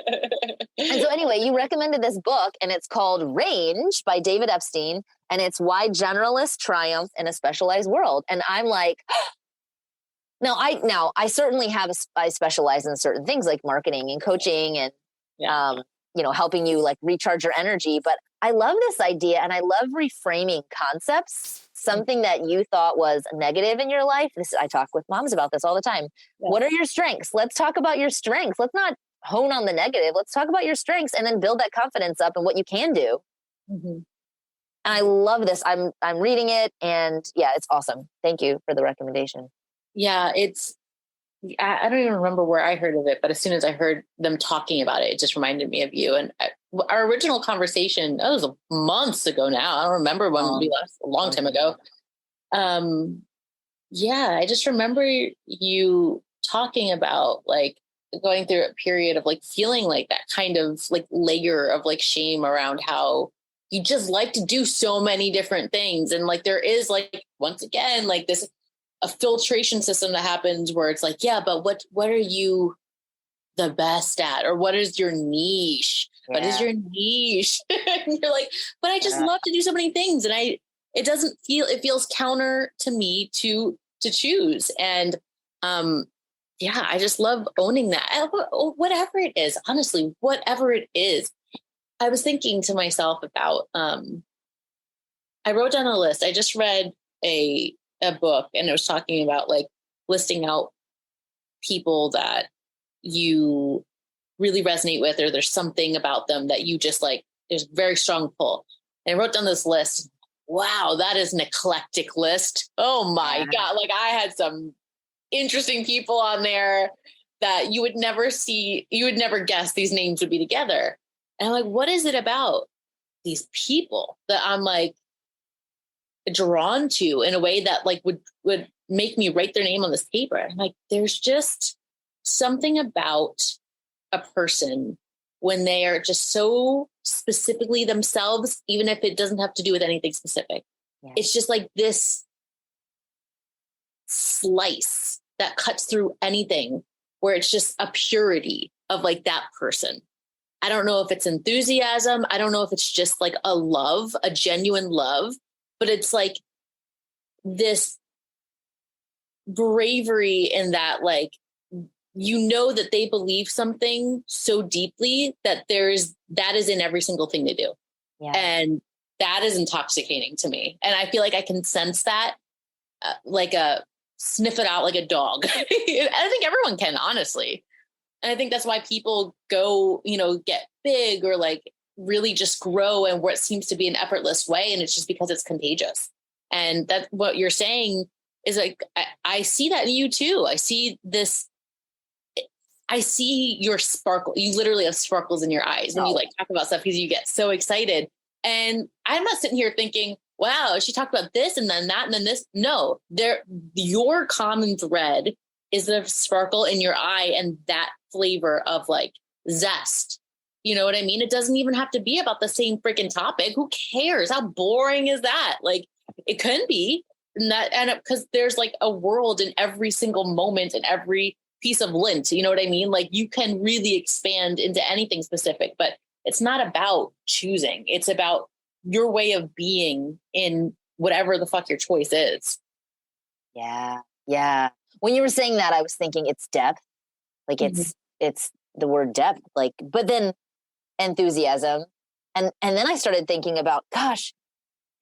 S2: And so anyway, you recommended this book, and it's called Range by David Epstein. And it's Why Generalists Triumph in a Specialized World. And I'm like, I certainly I specialize in certain things like marketing and coaching and, helping you like recharge your energy. But I love this idea, and I love reframing concepts. Something that you thought was negative in your life. I talk with moms about this all the time. Yeah. What are your strengths? Let's talk about your strengths. Let's not hone on the negative. Let's talk about your strengths and then build that confidence up and what you can do. And I love this. I'm reading it, and yeah, it's awesome. Thank you for the recommendation.
S1: Yeah, I don't even remember where I heard of it, but as soon as I heard them talking about it, it just reminded me of you. And our original conversation, that was months ago now. I don't remember when we left, a long time ago. I just remember you talking about like going through a period of like feeling like that kind of like layer of like shame around how you just like to do so many different things. And like, there is like, once again, like a filtration system that happens where it's like, yeah, but what are you the best at? Or what is your niche? Yeah. What is your niche? And you're like, but I just love to do so many things. And it feels counter to me to choose. And, I just love owning that. Whatever it is, honestly, whatever it is. I was thinking to myself about, I wrote down a list. I just read a book, and it was talking about like listing out people that you really resonate with, or there's something about them that you just like, there's a very strong pull. And I wrote down this list. Wow, that is an eclectic list. Oh my God. Like I had some interesting people on there that you would never guess these names would be together. And I'm like, what is it about these people that I'm like drawn to in a way that like would make me write their name on this paper. I'm like, there's just something about a person when they are just so specifically themselves, even if it doesn't have to do with anything specific. Yeah. It's just like this slice that cuts through anything, where it's just a purity of like that person. I don't know if it's enthusiasm. I don't know if it's just like a love, a genuine love, but it's like this bravery in that, like, you know, that they believe something so deeply that that is in every single thing they do. Yeah. And that is intoxicating to me. And I feel like I can sense that, sniff it out like a dog. I think everyone can, honestly. And I think that's why people go, get big or like really just grow and where it seems to be an effortless way. And it's just because it's contagious. And that's what you're saying is like, I see that in you too. I see your sparkle. You literally have sparkles in your eyes when you like talk about stuff because you get so excited. And I'm not sitting here thinking, wow, she talked about this and then that and then this. No, your common thread is the sparkle in your eye and that flavor of like zest. You know what I mean? It doesn't even have to be about the same freaking topic. Who cares? How boring is that? Like, it can be. And because there's like a world in every single moment and every piece of lint. You know what I mean? Like, you can really expand into anything specific, but it's not about choosing. It's about your way of being in whatever the fuck your choice is.
S2: Yeah. Yeah. When you were saying that, I was thinking it's depth. Like it's the word depth, like, but then enthusiasm. And then I started thinking about, gosh,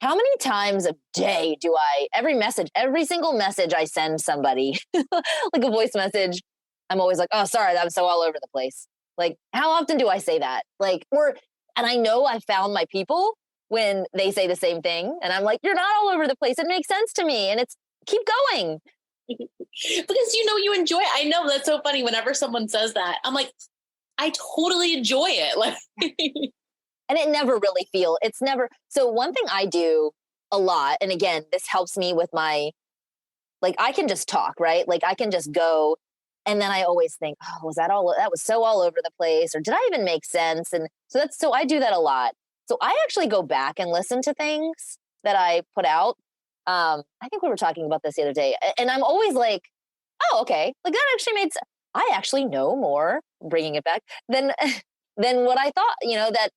S2: how many times a day do every single message I send somebody, like a voice message, I'm always like, oh, sorry, I'm so all over the place. Like, how often do I say that? Like, and I know I found my people when they say the same thing. And I'm like, you're not all over the place. It makes sense to me. And it's keep going.
S1: Because, you enjoy it. I know, that's so funny. Whenever someone says that, I'm like, I totally enjoy it. Like,
S2: and it's never. So one thing I do a lot, and again, this helps me with my, like, I can just talk, right? Like, I can just go. And then I always think, oh, that was so all over the place, or did I even make sense? And so I do that a lot. So I actually go back and listen to things that I put out. I think we were talking about this the other day, and I'm always like, oh, okay, like that actually made sense. I actually know more, bringing it back, than what I thought, that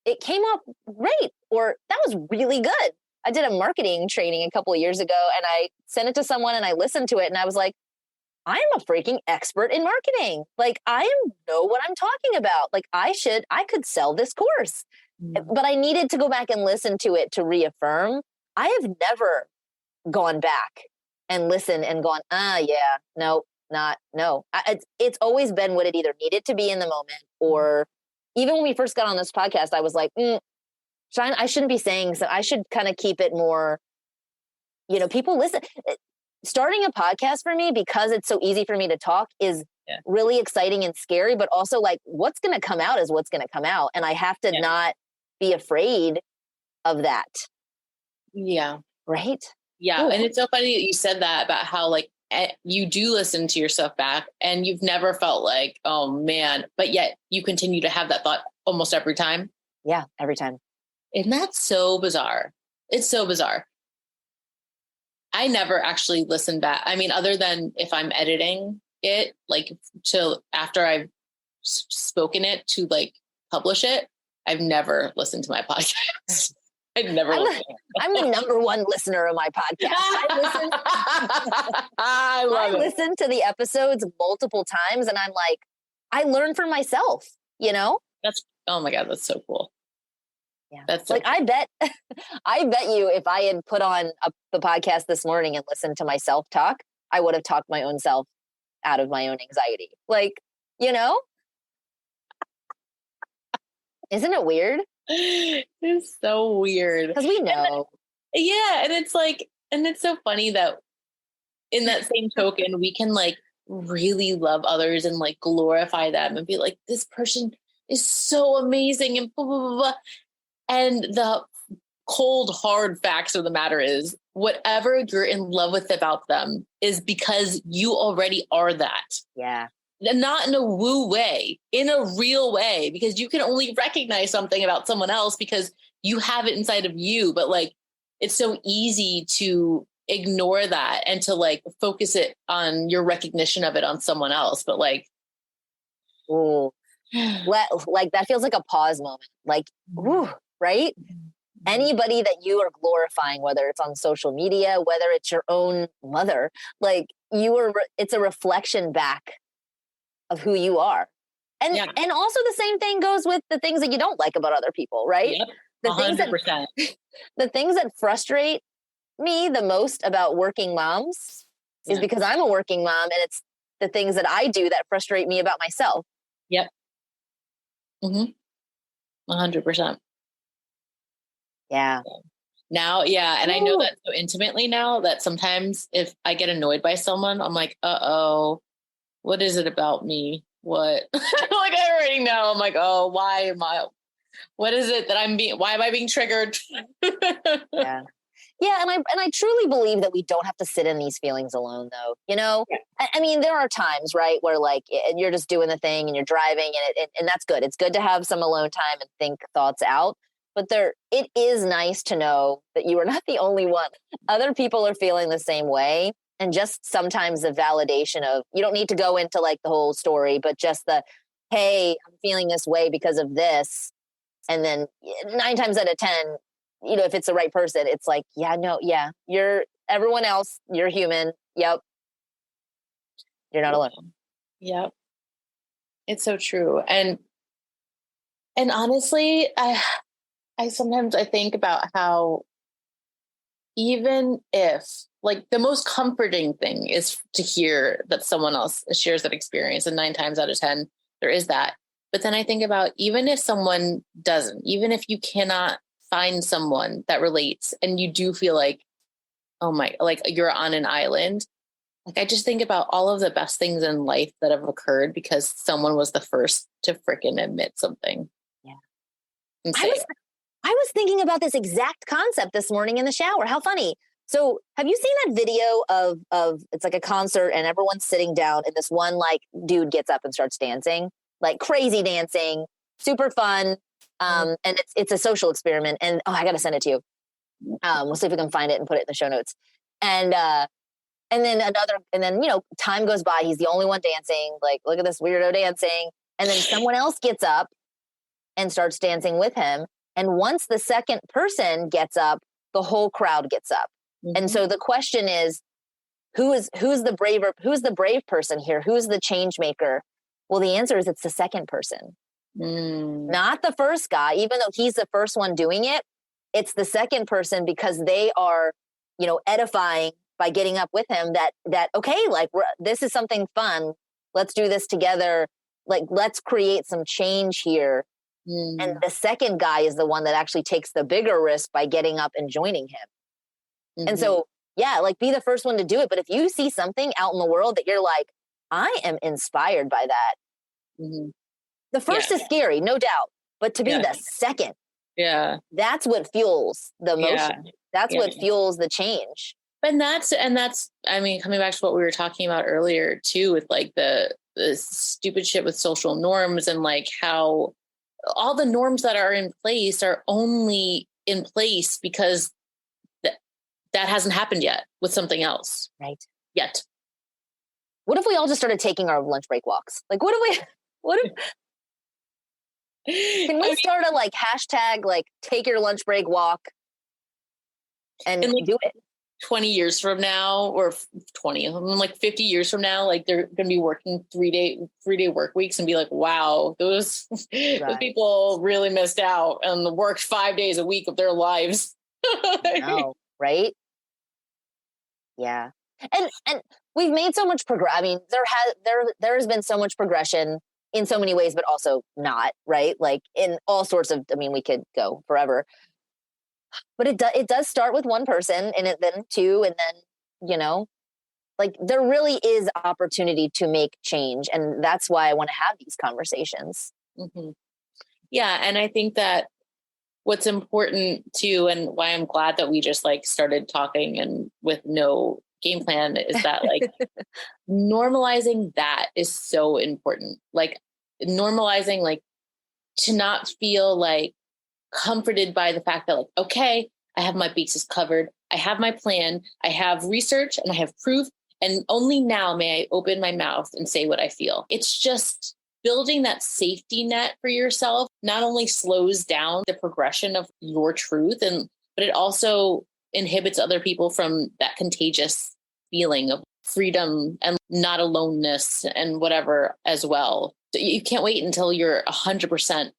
S2: it came up great, or that was really good. I did a marketing training a couple of years ago, and I sent it to someone and I listened to it and I was like, I'm a freaking expert in marketing. Like, I know what I'm talking about. Like, I could sell this course, but I needed to go back and listen to it to reaffirm. I have never gone back and listened and gone, yeah, no. It's always been what it either needed to be in the moment, or even when we first got on this podcast, I was like, I shouldn't be saying so. I should kind of keep it more, people listen. Starting a podcast for me, because it's so easy for me to talk, is really exciting and scary, but also like what's going to come out is what's going to come out. And I have to not be afraid of that.
S1: Yeah.
S2: Right.
S1: Yeah. Ooh. And it's so funny that you said that about how like you do listen to yourself back and you've never felt like, oh man, but yet you continue to have that thought almost every time.
S2: Yeah. Every time.
S1: And that's so bizarre. It's so bizarre. I never actually listen back. I mean, other than if I'm editing it, like till after I've spoken it to like publish it, I've never listened to my podcast. I've never.
S2: I'm the number one listener of my podcast. I listen to the episodes multiple times, and I'm like, I learn from myself.
S1: Oh my God, that's so cool.
S2: Yeah, that's so cool. I bet you if I had put on the podcast this morning and listened to myself talk, I would have talked my own self out of my own anxiety. Like, isn't it weird?
S1: It's so weird.
S2: Because we know.
S1: And it's like, and it's so funny that in that same token, we can like really love others and like glorify them and be like, this person is so amazing and blah, blah, blah, blah. And the cold, hard facts of the matter is whatever you're in love with about them is because you already are that.
S2: Yeah.
S1: And not in a woo way, in a real way, because you can only recognize something about someone else because you have it inside of you. But like, it's so easy to ignore that and to like focus it on your recognition of it on someone else. But like,
S2: ooh, like that feels like a pause moment. Like, ooh, right? Anybody that you are glorifying, whether it's on social media, whether it's your own mother, like it's a reflection back of who you are. And and also the same thing goes with the things that you don't like about other people, right?
S1: Yep.
S2: The
S1: 100%.
S2: the things that frustrate me the most about working moms is because I'm a working mom, and it's the things that I do that frustrate me about myself.
S1: Yep. 100%.
S2: Yeah.
S1: Now, and I know that so intimately now that sometimes if I get annoyed by someone, I'm like, uh-oh, what is it about me? What? Like, I already know. I'm like, oh, what is it that why am I being triggered?
S2: Yeah. Yeah. And I truly believe that we don't have to sit in these feelings alone, though. You know, I mean, there are times, right, where like you're just doing the thing and you're driving, and that's good. It's good to have some alone time and think thoughts out. But it is nice to know that you are not the only one. Other people are feeling the same way. And just sometimes the validation of, you don't need to go into like the whole story, but just hey, I'm feeling this way because of this. And then 9 times out of 10, you know, if it's the right person, it's like, you're everyone else, you're human. Yep. You're not alone.
S1: Yep. It's so true. And honestly, I sometimes I think about how even if like the most comforting thing is to hear that someone else shares that experience, and 9 times out of 10 there is that. But then I think about even if someone doesn't, even if you cannot find someone that relates and you do feel like, oh my, like you're on an island, like I just think about all of the best things in life that have occurred because someone was the first to freaking admit something.
S2: Yeah.
S1: I
S2: was thinking about this exact concept this morning in the shower. How funny. So have you seen that video of it's like a concert and everyone's sitting down and this one like dude gets up and starts dancing, like crazy dancing, super fun. And it's a social experiment. And I got to send it to you. We'll see if we can find it and put it in the show notes. And then, you know, time goes by. He's the only one dancing. Like, look at this weirdo dancing. And then someone else gets up and starts dancing with him. And once the second person gets up, the whole crowd gets up. And so the question is, who's the brave person here? Who's the change maker? Well, the answer is it's the second person, not the first guy, even though he's the first one doing it. It's the second person because they are, you know, edifying by getting up with him that, okay, like this is something fun. Let's do this together. Like, let's create some change here. And the second guy is the one that actually takes the bigger risk by getting up and joining him. And so, like be the first one to do it. But if you see something out in the world that you're like, I am inspired by that. The first is scary, no doubt. But to be the second, that's what fuels the motion. That's what fuels the change.
S1: And that's, I mean, coming back to what we were talking about earlier too, with like the stupid shit with social norms and like how all the norms that are in place are only in place because that hasn't happened yet with something else.
S2: Right.
S1: Yet.
S2: What if we all just started taking our lunch break walks? Like, can we start a like hashtag, like take your lunch break walk and like, do it?
S1: 20 years from now, or 20, like 50 years from now, like they're going to be working 3-day work weeks and be like, wow, those people really missed out and worked 5 days a week of their lives.
S2: No, right? Yeah. And we've made so much progress. I mean, there has been so much progression in so many ways, but also not, right? Like in all sorts of, I mean, we could go forever. But it does start with one person, and then 2, and then, you know, like there really is opportunity to make change. And that's why I want to have these conversations.
S1: Yeah. And I think that what's important too, and why I'm glad that we just like started talking and with no game plan, is that like normalizing that is so important. Like normalizing, like to not feel like comforted by the fact that like, okay, I have my bases covered. I have my plan. I have research and I have proof. And only now may I open my mouth and say what I feel. It's just building that safety net for yourself not only slows down the progression of your truth, but it also inhibits other people from that contagious feeling of freedom and not aloneness and whatever as well. You can't wait until you're 100%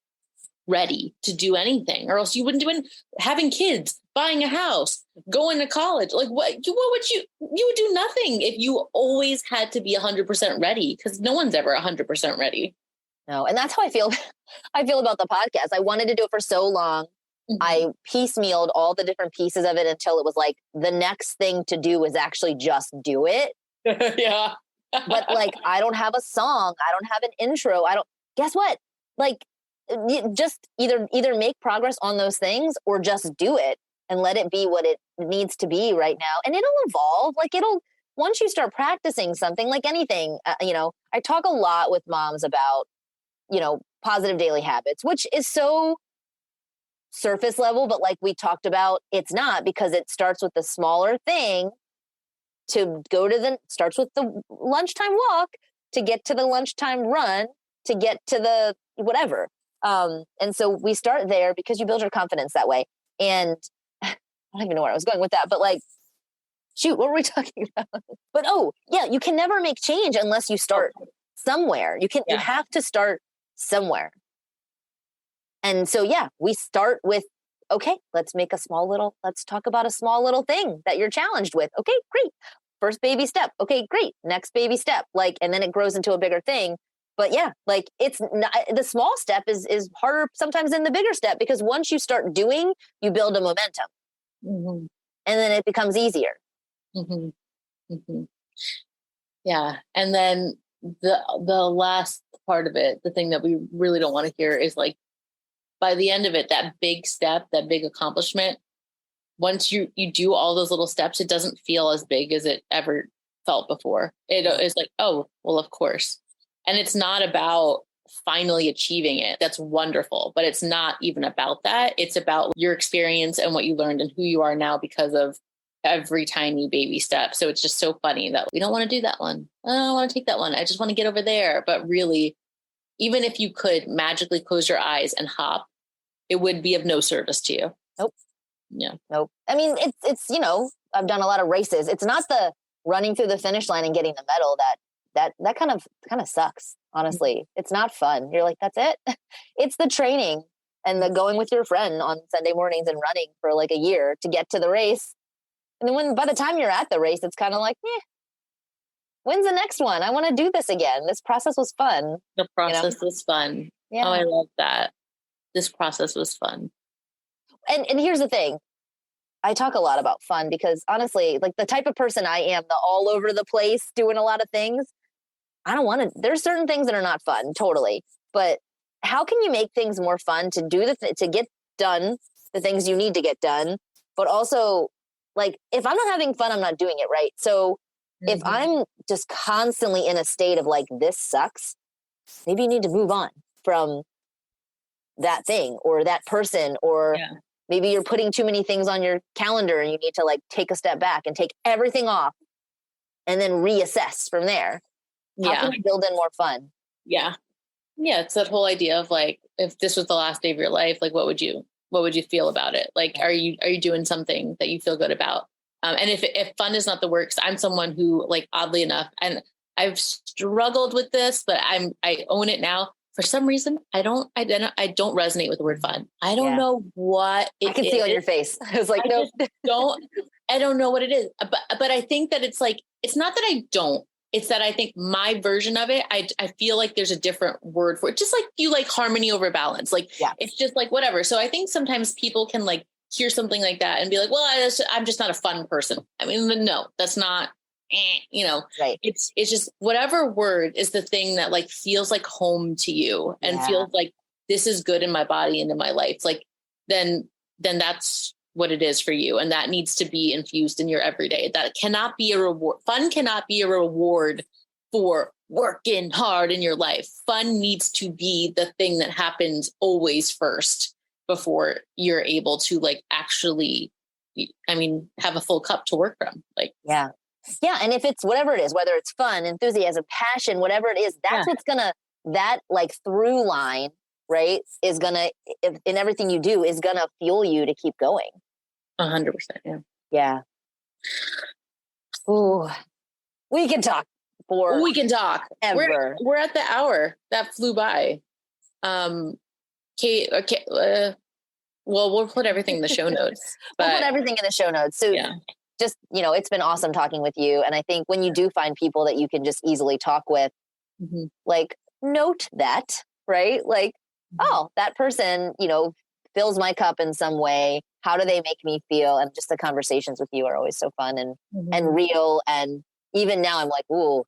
S1: ready to do anything, or else you wouldn't do it. Having kids, buying a house, going to college, like what would you would do nothing if you always had to be 100% ready, because no one's ever 100% ready.
S2: No, and that's how I feel. I feel about the podcast. I wanted to do it for so long. Mm-hmm. I piecemealed all the different pieces of it until it was like the next thing to do is actually just do it.
S1: Yeah.
S2: But like, I don't have a song. I don't have an intro. Guess what? Like, just either make progress on those things or just do it and let it be what it needs to be right now. And it'll evolve. Like once you start practicing something, like anything, I talk a lot with moms about, positive daily habits, which is so surface level, but like we talked about, it's not, because it starts with the smaller thing starts with the lunchtime walk to get to the lunchtime run to get to the whatever. And so we start there because you build your confidence that way. And I don't even know where I was going with that, but like, shoot, what were we talking about? But you can never make change unless you start somewhere. You have to start somewhere. And so, we start with, okay, let's talk about a small little thing that you're challenged with. Okay, great. First baby step. Okay, great. Next baby step. Like, and then it grows into a bigger thing. But like it's not, the small step is harder sometimes than the bigger step, because once you start doing, you build a momentum, mm-hmm. and then it becomes easier.
S1: Mm-hmm. Mm-hmm. Yeah. And then the last part of it, the thing that we really don't want to hear is like, by the end of it, that big step, that big accomplishment, once you do all those little steps, it doesn't feel as big as it ever felt before. It's like, oh, well, of course. And it's not about finally achieving it. That's wonderful, but it's not even about that. It's about your experience and what you learned and who you are now because of every tiny baby step. So it's just so funny that we don't want to do that one. I don't want to take that one. I just want to get over there. But really, even if you could magically close your eyes and hop, it would be of no service to you.
S2: Nope.
S1: Yeah.
S2: Nope. I mean, it's I've done a lot of races. It's not the running through the finish line and getting the medal that kind of sucks. Honestly, mm-hmm. It's not fun. You're like, that's it. It's the training and the going with your friend on Sunday mornings and running for like a year to get to the race. And then by the time you're at the race, it's kind of like, when's the next one? I want to do this again. This process was fun.
S1: The process was fun. Yeah. Oh, I love that. This process was fun.
S2: And here's the thing. I talk a lot about fun because honestly, like the type of person I am, the all over the place doing a lot of things, I don't want to, there's certain things that are not fun, totally. But how can you make things more fun to do to get done the things you need to get done? But also, like, if I'm not having fun, I'm not doing it right. So if I'm just constantly in a state of like, this sucks, maybe you need to move on from that thing or that person, or maybe you're putting too many things on your calendar and you need to like take a step back and take everything off and then reassess from there. How can I build in more fun? Yeah.
S1: Yeah. It's that whole idea of like, if this was the last day of your life, like, what would you feel about it? Like, are you doing something that you feel good about? And if fun is not the word, 'cause I'm someone who, like, oddly enough, and I've struggled with this, but I own it now. For some reason, I don't resonate with the word fun. I don't know what it is.
S2: I can see on your face. I was like, no,
S1: I don't know what it is. But I think that it's like, it's not that I don't, it's that I think my version of it, I feel like there's a different word for it. Just like you like harmony over balance. Like, it's just like, whatever. So I think sometimes people can like hear something like that and be like, well, I'm just not a fun person. I mean, no, that's not,
S2: right.
S1: It's just whatever word is the thing that like feels like home to you and feels like this is good in my body and in my life. Like, then that's what it is for you. And that needs to be infused in your everyday. That cannot be a reward. Fun cannot be a reward for working hard in your life. Fun needs to be the thing that happens always first before you're able to like actually, have a full cup to work from. Like,
S2: yeah. And if it's whatever it is, whether it's fun, enthusiasm, passion, whatever it is, that's what's gonna, that like through line, right, is gonna, in everything you do, is gonna fuel you to keep going.
S1: 100%. Yeah.
S2: Yeah. Ooh, we can talk for ever.
S1: We're at the hour. That flew by. Kate, okay. Well, we'll put everything in the show notes.
S2: We'll put everything in the show notes. So just, it's been awesome talking with you. And I think when you do find people that you can just easily talk with, like note that, right? Like, oh, that person, fills my cup in some way. How do they make me feel? And just the conversations with you are always so fun and real. And even now I'm like, ooh,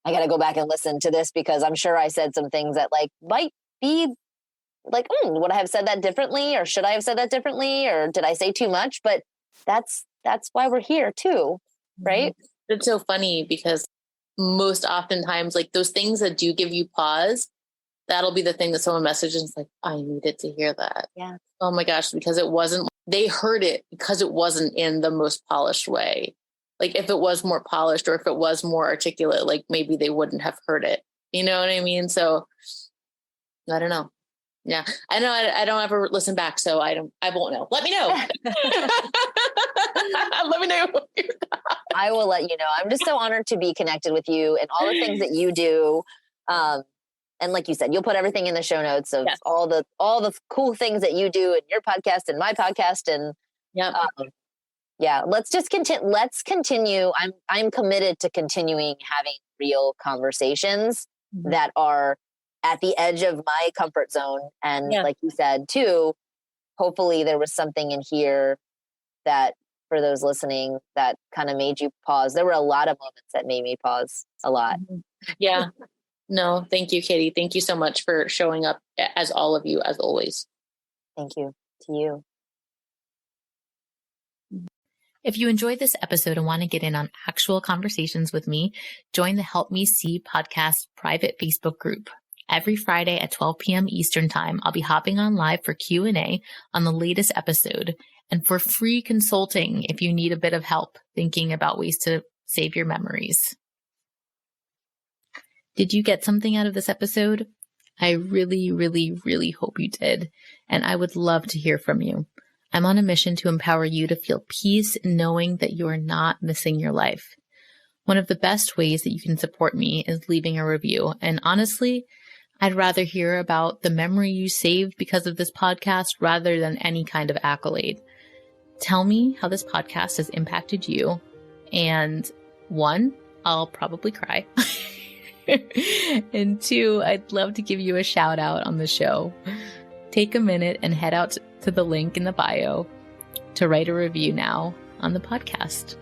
S2: I got to go back and listen to this because I'm sure I said some things that like might be like, would I have said that differently? Or should I have said that differently? Or did I say too much? But that's why we're here too. Right.
S1: It's so funny because most oftentimes like those things that do give you pause, that'll be the thing that someone messages like, I needed to hear that.
S2: Yeah.
S1: Oh my gosh, because they heard it because it wasn't in the most polished way. Like if it was more polished or if it was more articulate, like maybe they wouldn't have heard it. You know what I mean? So I don't know. Yeah. I know I don't ever listen back, so I won't know. Let me know. Let me know.
S2: I will let you know. I'm just so honored to be connected with you and all the things that you do. And like you said, you'll put everything in the show notes of all the cool things that you do in your podcast and my podcast. And let's just continue. Let's continue. I'm committed to continuing having real conversations that are at the edge of my comfort zone. And like you said too, hopefully there was something in here that for those listening that kind of made you pause. There were a lot of moments that made me pause a lot.
S1: Yeah. No, thank you, Katie. Thank you so much for showing up as all of you, as always.
S2: Thank you to you.
S3: If you enjoyed this episode and want to get in on actual conversations with me, join the Help Me See podcast private Facebook group. Every Friday at 12 p.m. Eastern Time, I'll be hopping on live for Q&A on the latest episode and for free consulting if you need a bit of help thinking about ways to save your memories. Did you get something out of this episode? I really, really, really hope you did, and I would love to hear from you. I'm on a mission to empower you to feel peace knowing that you are not missing your life. One of the best ways that you can support me is leaving a review, and honestly, I'd rather hear about the memory you saved because of this podcast rather than any kind of accolade. Tell me how this podcast has impacted you, and 1, I'll probably cry. And 2, I'd love to give you a shout out on the show. Take a minute and head out to the link in the bio to write a review now on the podcast.